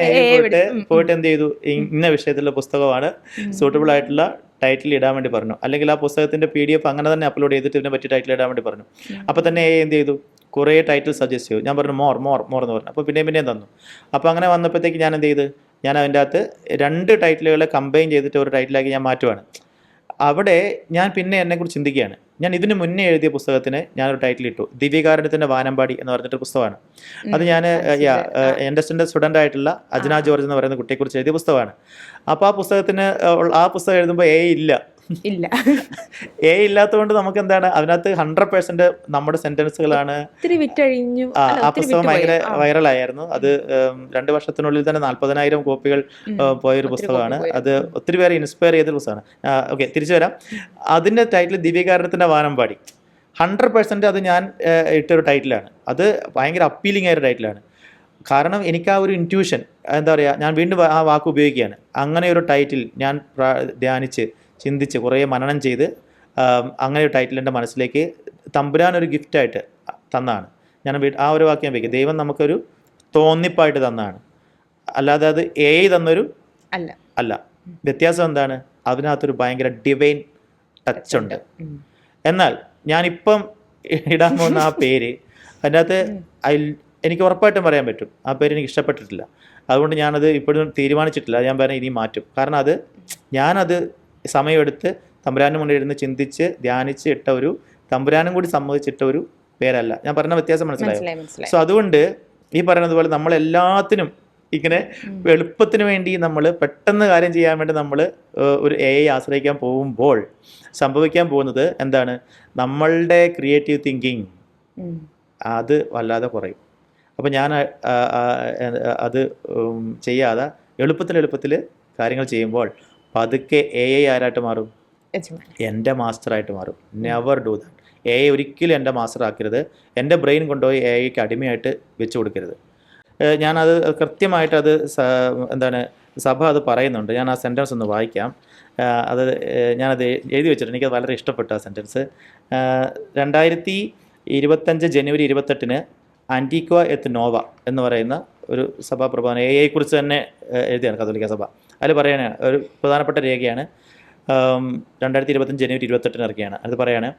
പോയിട്ട് എന്ത് ചെയ്തു, ഇന്ന വിഷയത്തിലുള്ള പുസ്തകമാണ്, സൂട്ടബിൾ ആയിട്ടുള്ള ടൈറ്റിൽ ഇടാൻ വേണ്ടി പറഞ്ഞു. അല്ലെങ്കിൽ ആ പുസ്തകത്തിൻ്റെ PDF അങ്ങനെ തന്നെ അപ്ലോഡ് ചെയ്തിട്ട് ഇതിനെ പറ്റി ടൈറ്റിൽ ഇടാൻ വേണ്ടി പറഞ്ഞു. അപ്പോൾ തന്നെ എന്ത് ചെയ്തു, കുറേ ടൈറ്റിൽ സജസ്റ്റ് ചെയ്തു. ഞാൻ പറഞ്ഞു മോർ എന്ന് പറഞ്ഞു. അപ്പോൾ പിന്നെയും തന്നു. അപ്പോൾ അങ്ങനെ വന്നപ്പോഴത്തേക്ക് ഞാൻ എന്ത് ചെയ്ത്, ഞാൻ അതിൻ്റെ അകത്ത് 2 ടൈറ്റിലുകളെ കമ്പൈൻ ചെയ്തിട്ട് ഒരു ടൈറ്റിലാക്കി ഞാൻ മാറ്റുവാണ്. അവിടെ ഞാൻ പിന്നെ എന്നെക്കുറിച്ച് ചിന്തിക്കുകയാണ്. ഞാൻ ഇതിന് മുന്നേ എഴുതിയ പുസ്തകത്തിന് ഞാനൊരു ടൈറ്റിൽ ഇട്ടു, ദിവ്യകാരുണ്യത്തിൻ്റെ വാനമ്പാടി എന്ന് പറഞ്ഞിട്ടൊരു പുസ്തകമാണ്. അത് ഞാൻ എൻ്റെ സ്റ്റുഡൻ്റ് ആയിട്ടുള്ള അജ്ന ജോർജ് എന്ന് പറയുന്ന കുട്ടിയെക്കുറിച്ച് എഴുതിയ പുസ്തകമാണ്. അപ്പോൾ ആ പുസ്തകം എഴുതുമ്പോൾ AI ഇല്ല. AI ഇല്ലാത്തതുകൊണ്ട് നമുക്ക് എന്താണ്, അതിനകത്ത് 100% നമ്മുടെ സെന്റൻസുകളാണ്. ആ പുസ്തകം ഭയങ്കര വൈറലായിരുന്നു. അത് 2 വർഷത്തിനുള്ളിൽ തന്നെ 40,000 കോപ്പികൾ പോയൊരു പുസ്തകമാണ്. അത് ഒത്തിരി പേരെ ഇൻസ്പയർ ചെയ്തൊരു പുസ്തകമാണ്. തിരിച്ചു വരാം. അതിൻ്റെ ടൈറ്റിൽ ദിവ്യകാരുണ്യത്തിൻ്റെ വാനമ്പാടി. 100% അത് ഞാൻ ഇട്ടൊരു ടൈറ്റിലാണ്. അത് ഭയങ്കര അപ്പീലിംഗ് ആയൊരു ടൈറ്റിലാണ്. കാരണം എനിക്ക് ആ ഒരു ഇൻറ്റ്യൂഷൻ, എന്താ പറയുക, ഞാൻ വീണ്ടും ആ വാക്ക് ഉപയോഗിക്കുകയാണ്. അങ്ങനെ ഒരു ടൈറ്റിൽ ഞാൻ ധ്യാനിച്ച് ചിന്തിച്ച് കുറേ മനനം ചെയ്ത് അങ്ങനെ ഒരു ടൈറ്റിൽ എൻ്റെ മനസ്സിലേക്ക് തമ്പുരാൻ ഒരു ഗിഫ്റ്റായിട്ട് തന്നാണ്. ഞാൻ ആ ഒരു വാക്യം വയ്ക്കുക, ദൈവം നമുക്കൊരു തോന്നിപ്പായിട്ട് തന്നാണ്, അല്ലാതെ അത് AI തന്നൊരു അല്ല. വ്യത്യാസം എന്താണ്, അതിനകത്തൊരു ഭയങ്കര ഡിവൈൻ ടച്ചുണ്ട്. എന്നാൽ ഞാനിപ്പം ഇടാൻ പോകുന്ന ആ പേര്, അതിനകത്ത് എനിക്ക് ഉറപ്പായിട്ടും പറയാൻ പറ്റും ആ പേര് എനിക്ക് ഇഷ്ടപ്പെട്ടിട്ടില്ല. അതുകൊണ്ട് ഞാനത് ഇപ്പോഴും തീരുമാനിച്ചിട്ടില്ല. ഞാൻ പറഞ്ഞ ഇനി മാറ്റും. കാരണം ഞാനത് സമയമെടുത്ത് തമ്പുരാനും മുന്നിൽ ഇരുന്ന് ചിന്തിച്ച് ധ്യാനിച്ച് ഇട്ട ഒരു, തമ്പുരാനും കൂടി സമ്മതിച്ചിട്ട ഒരു പേരല്ല. ഞാൻ പറഞ്ഞ വ്യത്യാസം മനസ്സിലായോ? സോ അതുകൊണ്ട് ഈ പറയുന്നത് പോലെ നമ്മളെല്ലാത്തിനും ഇങ്ങനെ എളുപ്പത്തിന് വേണ്ടി നമ്മൾ പെട്ടെന്ന് കാര്യം ചെയ്യാൻ വേണ്ടി നമ്മൾ ഒരു AI ആശ്രയിക്കാൻ പോകുമ്പോൾ സംഭവിക്കാൻ പോകുന്നത് എന്താണ്? നമ്മളുടെ ക്രിയേറ്റീവ് തിങ്കിങ് അത് വല്ലാതെ കുറയും. അപ്പോൾ ഞാൻ അത് ചെയ്യാതെ എളുപ്പത്തിൽ കാര്യങ്ങൾ ചെയ്യുമ്പോൾ പതുക്കെ AI ആരായിട്ട് മാറും? എൻ്റെ മാസ്റ്ററായിട്ട് മാറും. Never do that. AI ഒരിക്കലും എൻ്റെ മാസ്റ്റർ ആക്കരുത്. എൻ്റെ ബ്രെയിൻ കൊണ്ടുപോയി AIക്ക് അടിമയായിട്ട് വെച്ച് കൊടുക്കരുത്. ഞാനത് കൃത്യമായിട്ട് അത് എന്താണ് സഭ അത് പറയുന്നുണ്ട്. ഞാൻ ആ സെൻറ്റൻസ് ഒന്ന് വായിക്കാം. അത് ഞാനത് എഴുതി വെച്ചിട്ടുണ്ട്. എനിക്കത് വളരെ ഇഷ്ടപ്പെട്ടു ആ സെൻറ്റൻസ്. 2025 ജനുവരി 28 ആൻറ്റിക്വ എത്ത് നോവ എന്ന് പറയുന്ന ഒരു സഭാ പ്രബോധനം AI-യെക്കുറിച്ച് തന്നെ എഴുതിയാണ് കത്തോലിക്ക സഭ. അതിൽ പറയാണ് ഒരു പ്രധാനപ്പെട്ട രേഖയാണ്. 2025 ജനുവരി 28 ഇറക്കിയാണ്. അത് പറയാണ്,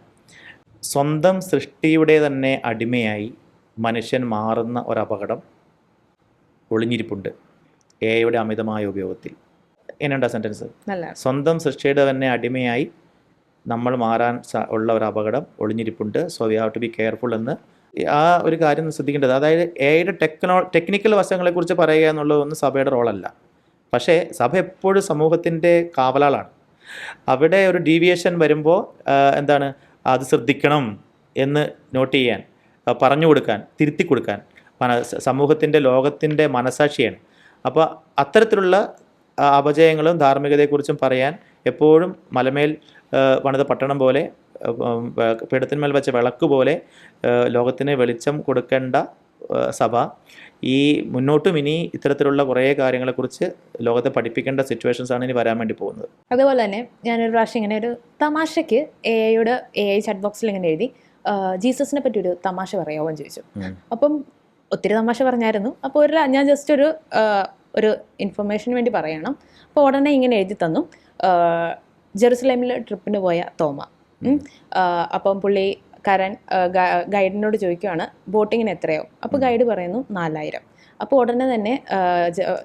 സ്വന്തം സൃഷ്ടിയുടെ തന്നെ അടിമയായി മനുഷ്യൻ മാറുന്ന ഒരപകടം ഒളിഞ്ഞിരിപ്പുണ്ട് AI-യുടെ അമിതമായ ഉപയോഗത്തിൽ. എങ്ങനെയുണ്ട് ആ സെൻറ്റൻസ്? സ്വന്തം സൃഷ്ടിയുടെ തന്നെ അടിമയായി നമ്മൾ മാറാൻ ഉള്ള ഒരു അപകടം ഒളിഞ്ഞിരിപ്പുണ്ട്. So we have to be careful എന്ന് ആ ഒരു കാര്യം ശ്രദ്ധിക്കേണ്ടത്. അതായത് AI-യുടെ ടെക്നിക്കൽ വശങ്ങളെക്കുറിച്ച് പറയുക എന്നുള്ളതൊന്നും സഭയുടെ റോളല്ല. പക്ഷേ സഭ എപ്പോഴും സമൂഹത്തിൻ്റെ കാവലാളാണ്. അവിടെ ഒരു ഡീവിയേഷൻ വരുമ്പോൾ എന്താണ് അത് ശ്രദ്ധിക്കണം എന്ന് നോട്ട് ചെയ്യാൻ, പറഞ്ഞു കൊടുക്കാൻ, തിരുത്തി കൊടുക്കാൻ സമൂഹത്തിൻ്റെ ലോകത്തിൻ്റെ മനസാക്ഷിയാണ്. അപ്പോൾ അത്തരത്തിലുള്ള അപജയങ്ങളും ധാർമ്മികതയെക്കുറിച്ചും പറയാൻ എപ്പോഴും മലമേൽ പണിത പട്ടണം പോലെ, പീഠത്തിന്മേൽ വെച്ച വിളക്ക് പോലെ ലോകത്തിന് വെളിച്ചം കൊടുക്കേണ്ട സഭ ഈ മുന്നോട്ടും ഇനി ഇത്തരത്തിലുള്ള കുറേ കാര്യങ്ങളെക്കുറിച്ച് ലോകത്തെ പഠിപ്പിക്കേണ്ട സിറ്റുവേഷൻസാണ് ഇനി വരാൻ വേണ്ടി പോകുന്നത്. അതുപോലെ തന്നെ ഞാനൊരു പ്രാവശ്യം ഇങ്ങനെ ഒരു തമാശയ്ക്ക് AI ചാറ്റ് ബോക്സിൽ ഇങ്ങനെ എഴുതി, ജീസസിനെ പറ്റി ഒരു തമാശ പറയാമോ എന്ന് ചോദിച്ചു. അപ്പം ഒത്തിരി തമാശ പറഞ്ഞായിരുന്നു. അപ്പോൾ ഞാൻ ജസ്റ്റ് ഒരു ഇൻഫർമേഷന് വേണ്ടി പറയണം. അപ്പോൾ ഉടനെ ഇങ്ങനെ എഴുതി തന്നു, ജെറുസലേമിൽ ട്രിപ്പിന് പോയ തോമ. അപ്പം പുള്ളിക്കാരൻ ഗൈഡിനോട് ചോദിക്കുകയാണ് ബോട്ടിങ്ങിന് എത്രയാവും. അപ്പോൾ ഗൈഡ് പറയുന്നു 4000. അപ്പോൾ ഉടനെ തന്നെ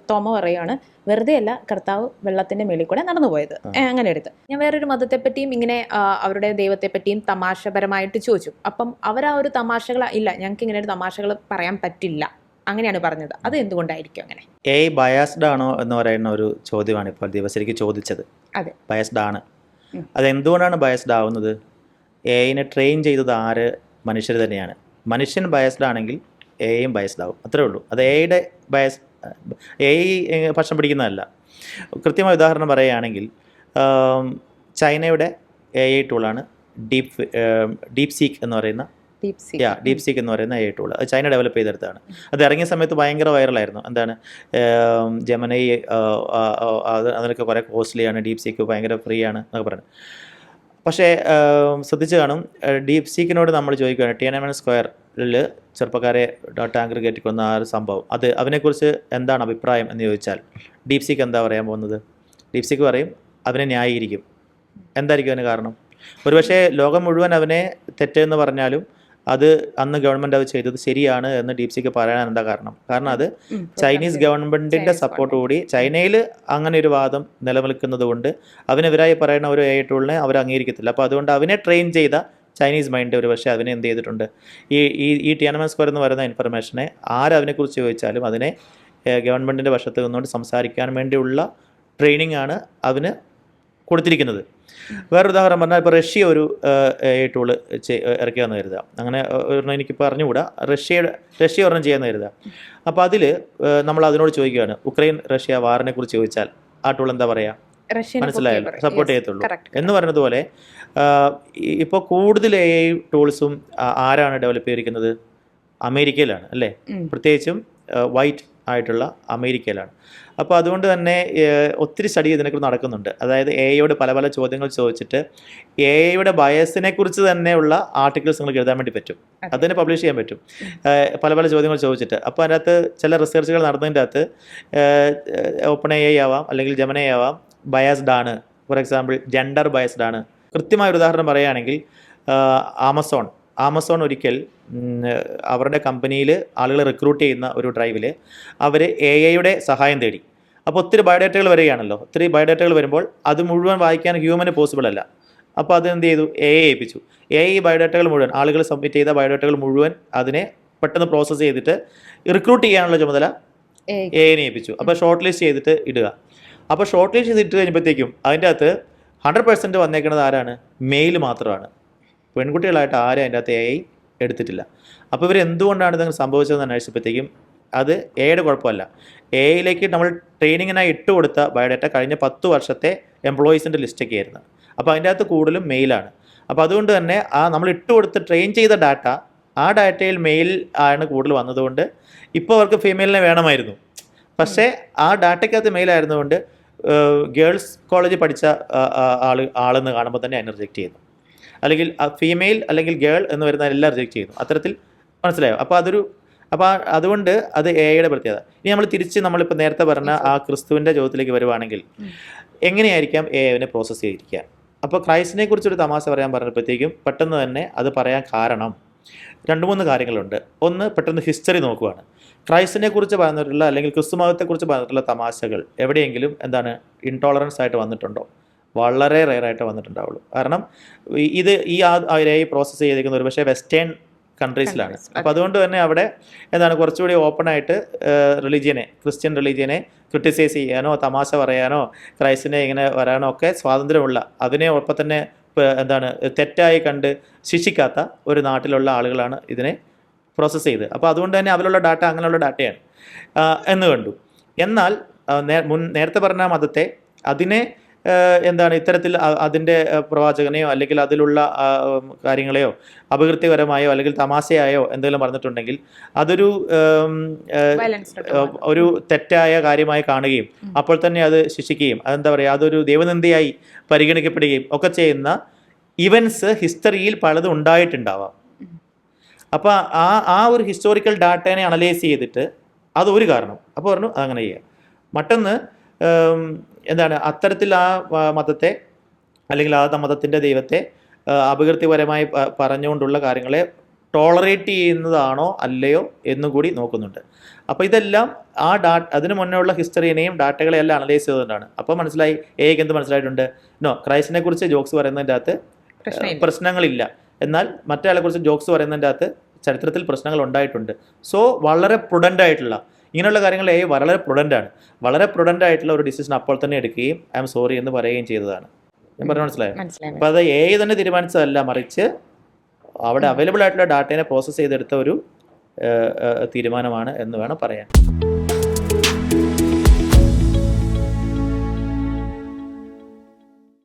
തോമ പറയുകയാണ്, വെറുതെ അല്ല കർത്താവ് വെള്ളത്തിൻ്റെ മേളിൽ കൂടെ നടന്നു പോയത്. അങ്ങനെ എടുത്ത് ഞാൻ വേറൊരു മതത്തെപ്പറ്റിയും ഇങ്ങനെ അവരുടെ ദൈവത്തെപ്പറ്റിയും തമാശപരമായിട്ട് ചോദിച്ചു. അപ്പം അവർ ആ ഒരു തമാശകൾ ഇല്ല, ഞങ്ങൾക്ക് ഇങ്ങനെ ഒരു തമാശകൾ പറയാൻ പറ്റില്ല, അങ്ങനെയാണ് പറഞ്ഞത്. അത് എന്തുകൊണ്ടായിരിക്കും അങ്ങനെ? AI ബയാസ്ഡ് ആണോ എന്ന് പറയുന്ന ഒരു ചോദ്യമാണ് ഇപ്പോൾ ദിവസരിക്ക് ചോദിച്ചത്. അതെ, ബയസ്ഡ് ആണ്. അതെന്തുകൊണ്ടാണ് ബയസ്ഡ് ആവുന്നത്? AI-നെ ട്രെയിൻ ചെയ്തത് ആര്? മനുഷ്യർ തന്നെയാണ്. മനുഷ്യൻ ബയസ്ഡ് ആണെങ്കിൽ AI-യും ബയസ്ഡ് ആവും. അത്രേ ഉള്ളൂ. അത് AI-യുടെ AI ഭക്ഷണം പിടിക്കുന്നതല്ല. കൃത്യമായ ഉദാഹരണം പറയുകയാണെങ്കിൽ ചൈനയുടെ AI ടൂളാണ് ഡീപ് സീക്ക് എന്ന് പറയുന്ന AI ടൂൾ. അത് ചൈന ഡെവലപ്പ് ചെയ്തെടുത്താണ്. അത് ഇറങ്ങിയ സമയത്ത് ഭയങ്കര വൈറലായിരുന്നു. എന്താണ് ജെമിനി, അതിനൊക്കെ കുറേ കോസ്റ്റ്ലിയാണ്, ഡീപ് സീക്ക് ഭയങ്കര ഫ്രീ ആണ് എന്നൊക്കെ പറഞ്ഞു. പക്ഷേ ശ്രദ്ധിച്ച് കാണും, ഡീപ് സീക്കിനോട് നമ്മൾ ചോദിക്കുകയാണ് Tiananmen സ്ക്വയറിൽ ചെറുപ്പക്കാരെ ടാങ്കർ കയറ്റിക്കൊന്ന ആ ഒരു സംഭവം, അത് അതിനെക്കുറിച്ച് എന്താണ് അഭിപ്രായം എന്ന് ചോദിച്ചാൽ ഡീപ് സീക്ക് എന്താ പറയാൻ പോകുന്നത്? ഡീപ് സീക്ക് പറയും അവനെ ന്യായീകരിക്കും. എന്തായിരിക്കും അതിന് കാരണം? ഒരുപക്ഷെ ലോകം മുഴുവൻ അവനെ തെറ്റെന്ന് പറഞ്ഞാലും അത് അന്ന് ഗവൺമെൻറ് അത് ചെയ്തത് ശരിയാണ് എന്ന് ഡീപ് സീക്ക് പറയാൻ എന്താ കാരണം? കാരണം അത് ചൈനീസ് ഗവൺമെൻറ്റിൻ്റെ സപ്പോർട്ടോടുകൂടി ചൈനയിൽ അങ്ങനെ ഒരു വാദം നിലനിൽക്കുന്നത് കൊണ്ട് അവനെതിരായി പറയുന്ന ഒരു AI ടൂളിനെ അവർ അംഗീകരിക്കത്തില്ല. അപ്പോൾ അതുകൊണ്ട് അവനെ ട്രെയിൻ ചെയ്ത ചൈനീസ് മൈൻഡ് ഒരു പക്ഷേ അതിനെ എന്ത് ചെയ്തിട്ടുണ്ട്, ഈ Tiananmen സ്ക്വയർ എന്ന് പറയുന്ന ഇൻഫർമേഷനെ ആരതിനെക്കുറിച്ച് ചോദിച്ചാലും അതിനെ ഗവൺമെൻറ്റിൻ്റെ വശത്ത് നിന്നുകൊണ്ട് സംസാരിക്കാൻ വേണ്ടിയുള്ള ട്രെയിനിങ് ആണ് അവന് കൊടുത്തിരിക്കുന്നത്. വേറൊരു ഉദാഹരണം പറഞ്ഞാൽ ഇപ്പോൾ റഷ്യ ഒരു AI ടൂള് ഇറക്കിയാന്ന് കരുതുക. അങ്ങനെ ഒരെണ്ണം എനിക്ക് പറഞ്ഞുകൂടാ. റഷ്യ ഒരെണ്ണം ചെയ്യാമെന്ന് കരുതുക. അപ്പോൾ അതിൽ നമ്മൾ അതിനോട് ചോദിക്കുകയാണ്, ഉക്രൈൻ റഷ്യ വാറിനെ കുറിച്ച് ചോദിച്ചാൽ ആ ടൂൾ എന്താ പറയുക? മനസ്സിലായല്ലോ, സപ്പോർട്ട് ചെയ്യത്തുള്ളൂ എന്ന് പറയുന്നത് പോലെ ഇപ്പോൾ കൂടുതൽ AI ടൂൾസും ആരാണ് ഡെവലപ്പ് ചെയ്തിരിക്കുന്നത്? അമേരിക്കയിലാണ് അല്ലേ? പ്രത്യേകിച്ചും വൈറ്റ് ആയിട്ടുള്ള അമേരിക്കയിലാണ്. അപ്പോൾ അതുകൊണ്ട് തന്നെ ഒത്തിരി സ്റ്റഡി ഇതിനെക്കുറിച്ച് നടക്കുന്നുണ്ട്. അതായത് AI-യോട് പല പല ചോദ്യങ്ങൾ ചോദിച്ചിട്ട് AI-യുടെ ബയസിനെ കുറിച്ച് തന്നെയുള്ള ആർട്ടിക്കിൾസ് നിങ്ങൾക്ക് എഴുതാൻ വേണ്ടി പറ്റും. അതിനെ പബ്ലിഷ് ചെയ്യാൻ പറ്റും പല പല ചോദ്യങ്ങൾ ചോദിച്ചിട്ട്. അപ്പോൾ അതിനകത്ത് ചില റിസർച്ചുകൾ നടന്നതിൻ്റെ അകത്ത് OpenAI ആവാം അല്ലെങ്കിൽ ജെമിനി ആവാം ബയസ്ഡ് ആണ്. ഫോർ എക്സാമ്പിൾ ജെൻഡർ ബയസ്ഡ് ആണ്. കൃത്യമായൊരു ഉദാഹരണം പറയുകയാണെങ്കിൽ ആമസോൺ ഒരിക്കൽ അവരുടെ കമ്പനിയിൽ ആളുകൾ റിക്രൂട്ട് ചെയ്യുന്ന ഒരു ഡ്രൈവിൽ അവർ AI-യുടെ സഹായം തേടി. അപ്പോൾ ഒത്തിരി ബയോഡേറ്റകൾ വരികയാണല്ലോ. ഒത്തിരി ബയോഡേറ്റകൾ വരുമ്പോൾ അത് മുഴുവൻ വായിക്കാൻ ഹ്യൂമന് പോസിബിൾ അല്ല. അപ്പോൾ അത് എന്ത് ചെയ്തു? AI ഏൽപ്പിച്ചു. AI ബയോഡേറ്റകൾ മുഴുവൻ, ആളുകൾ സബ്മിറ്റ് ചെയ്ത ബയോഡേറ്റകൾ മുഴുവൻ അതിനെ പെട്ടെന്ന് പ്രോസസ്സ് ചെയ്തിട്ട് റിക്രൂട്ട് ചെയ്യാനുള്ള ചുമതല എനെ ഏൽപ്പിച്ചു. അപ്പോൾ ഷോർട്ട് ലിസ്റ്റ് ചെയ്തിട്ട് ഇടുക. അപ്പോൾ ഷോർട്ട് ലിസ്റ്റ് ചെയ്തിട്ട് കഴിഞ്ഞപ്പോഴത്തേക്കും അതിൻ്റെ അകത്ത് 100% വന്നേക്കുന്നത് ആരാണ്? മെയിൽ മാത്രമാണ്. പെൺകുട്ടികളായിട്ട് ആരും അതിൻ്റെ അകത്ത് AI എടുത്തിട്ടില്ല. അപ്പോൾ ഇവർ എന്തുകൊണ്ടാണ് ഇതങ്ങനെ സംഭവിച്ചതെന്ന് അന്വേഷിച്ചപ്പോഴത്തേക്കും അത് എയുടെ കുഴപ്പമല്ല. എയിലേക്ക് നമ്മൾ ട്രെയിനിങ്ങിനായി ഇട്ടുകൊടുത്ത ബയോഡാറ്റ കഴിഞ്ഞ 10 വർഷത്തെ എംപ്ലോയീസിൻ്റെ ലിസ്റ്റൊക്കെ ആയിരുന്നു. അപ്പോൾ അതിൻ്റെ അകത്ത് കൂടുതലും മെയിലാണ്. അപ്പോൾ അതുകൊണ്ട് തന്നെ നമ്മൾ ഇട്ടുകൊടുത്ത് ട്രെയിൻ ചെയ്ത ഡാറ്റ, ആ ഡാറ്റയിൽ മെയിൽ ആണ് കൂടുതൽ വന്നതുകൊണ്ട് ഇപ്പോൾ അവർക്ക് ഫീമെയിലിനെ വേണമായിരുന്നു. പക്ഷേ ആ ഡാറ്റയ്ക്കകത്ത് മെയിലായിരുന്നുകൊണ്ട് ഗേൾസ് കോളേജിൽ പഠിച്ച ആളെന്ന് കാണുമ്പോൾ തന്നെ അതിനെ റിജക്റ്റ് ചെയ്യുന്നു. അല്ലെങ്കിൽ ഫീമെയിൽ അല്ലെങ്കിൽ ഗേൾ എന്ന് വരുന്ന എല്ലാം റിജക്റ്റ് ചെയ്യുന്നു. അത്തരത്തിൽ മനസ്സിലായോ? അപ്പോൾ അതുകൊണ്ട് അത് എയുടെ പ്രത്യേകത. ഇനി നമ്മളിപ്പോൾ നേരത്തെ പറഞ്ഞ ആ ക്രിസ്തുവിൻ്റെ ചോദ്യത്തിലേക്ക് വരുവാണെങ്കിൽ എങ്ങനെയായിരിക്കാം എനെ പ്രോസസ്സ് ചെയ്തിരിക്കുക? അപ്പോൾ ക്രൈസ്റ്റിനെ കുറിച്ചൊരു തമാശ പറയാൻ പറഞ്ഞപ്പോഴത്തേക്കും പെട്ടെന്ന് തന്നെ അത് പറയാൻ കാരണം 2-3 കാര്യങ്ങളുണ്ട്. ഒന്ന്, പെട്ടെന്ന് ഹിസ്റ്ററി നോക്കുവാണ്. ക്രൈസ്റ്റിനെ കുറിച്ച് പറഞ്ഞിട്ടുള്ള അല്ലെങ്കിൽ ക്രിസ്തു മതത്തെക്കുറിച്ച് പറഞ്ഞിട്ടുള്ള തമാശകൾ എവിടെയെങ്കിലും ഇൻടോളറൻസ് ആയിട്ട് വന്നിട്ടുണ്ടോ? വളരെ റെയറായിട്ട് വന്നിട്ടുണ്ടാവുള്ളൂ. കാരണം ഈ പ്രോസസ്സ് ചെയ്തിരിക്കുന്ന ഒരു പക്ഷേ വെസ്റ്റേൺ കൺട്രീസിലാണ്. അപ്പോൾ അതുകൊണ്ട് തന്നെ അവിടെ കുറച്ചുകൂടി ഓപ്പണായിട്ട് ക്രിസ്ത്യൻ റിലീജിയനെ ക്രിട്ടിസൈസ് ചെയ്യാനോ തമാശ പറയാനോ ക്രൈസ്റ്റിനെ ഇങ്ങനെ വരാനോ ഒക്കെ സ്വാതന്ത്ര്യമുള്ള, അതിനെ ഒപ്പം തന്നെ തെറ്റായി കണ്ട് ശിക്ഷിക്കാത്ത ഒരു നാട്ടിലുള്ള ആളുകളാണ് ഇതിനെ പ്രോസസ്സ് ചെയ്ത്. അപ്പോൾ അതുകൊണ്ട് തന്നെ അവരുടെ ഡാറ്റ അങ്ങനെയുള്ള ഡാറ്റയാണ് എന്ന് കണ്ടു. എന്നാൽ നേരത്തെ പറഞ്ഞ മതത്തെ അതിനെ ഇത്തരത്തിൽ അതിൻ്റെ പ്രവാചകനെയോ അല്ലെങ്കിൽ അതിലുള്ള കാര്യങ്ങളെയോ അപകീർത്തികരമായോ അല്ലെങ്കിൽ തമാശയായോ എന്തെങ്കിലും പറഞ്ഞിട്ടുണ്ടെങ്കിൽ അതൊരു തെറ്റായ കാര്യമായി കാണുകയും അപ്പോൾ തന്നെ അത് ശിക്ഷിക്കുകയും അതൊരു ദൈവനിന്ദയായി പരിഗണിക്കപ്പെടുകയും ഒക്കെ ചെയ്യുന്ന ഇവൻസ് ഹിസ്റ്ററിയിൽ പലതും ഉണ്ടായിട്ടുണ്ടാവാം. അപ്പോൾ ആ ഒരു ഹിസ്റ്റോറിക്കൽ ഡാറ്റനെ അനലൈസ് ചെയ്തിട്ട് അതൊരു കാരണം. അപ്പോൾ പറഞ്ഞു അതങ്ങനെ ചെയ്യാം. മറ്റൊന്ന് അത്തരത്തിൽ ആ മതത്തെ അല്ലെങ്കിൽ ആ മതത്തിൻ്റെ ദൈവത്തെ അപകീർത്തിപരമായി പറഞ്ഞുകൊണ്ടുള്ള കാര്യങ്ങളെ ടോളറേറ്റ് ചെയ്യുന്നതാണോ അല്ലയോ എന്നും കൂടി നോക്കുന്നുണ്ട്. അപ്പോൾ ഇതെല്ലാം അതിന് മുന്നേ ഉള്ള ഹിസ്റ്ററിനെയും ഡാറ്റകളെല്ലാം അനലൈസ് ചെയ്തുകൊണ്ടാണ്. അപ്പോൾ മനസ്സിലായി, എന്ത് മനസ്സിലായിട്ടുണ്ട്? ക്രൈസ്റ്റിനെ കുറിച്ച് ജോക്സ് പറയുന്നതിൻ്റെ അകത്ത് പ്രശ്നങ്ങളില്ല, എന്നാൽ മറ്റേ കുറിച്ച് ജോക്സ് പറയുന്നതിൻ്റെ അകത്ത് ചരിത്രത്തിൽ പ്രശ്നങ്ങൾ ഉണ്ടായിട്ടുണ്ട്. സോ വളരെ പ്രൊഡൻ്റ് ആയിട്ടുള്ള ഇങ്ങനെയുള്ള കാര്യങ്ങൾ വളരെ പ്രൊഡൻ്റ് ആയിട്ടുള്ള ഒരു ഡിസിഷൻ അപ്പോൾ തന്നെ എടുക്കുകയും ഐ ആം സോറി എന്ന് പറയുകയും ചെയ്തതാണ്. ഞാൻ പറഞ്ഞു മനസ്സിലായോ? അപ്പോൾ അത് തന്നെ തീരുമാനിച്ചതല്ല, മറിച്ച് അവിടെ അവൈലബിൾ ആയിട്ടുള്ള ഡാറ്റയെ പ്രോസസ്സ് ചെയ്തെടുത്ത ഒരു തീരുമാനമാണ് എന്ന് വേണം പറയാൻ.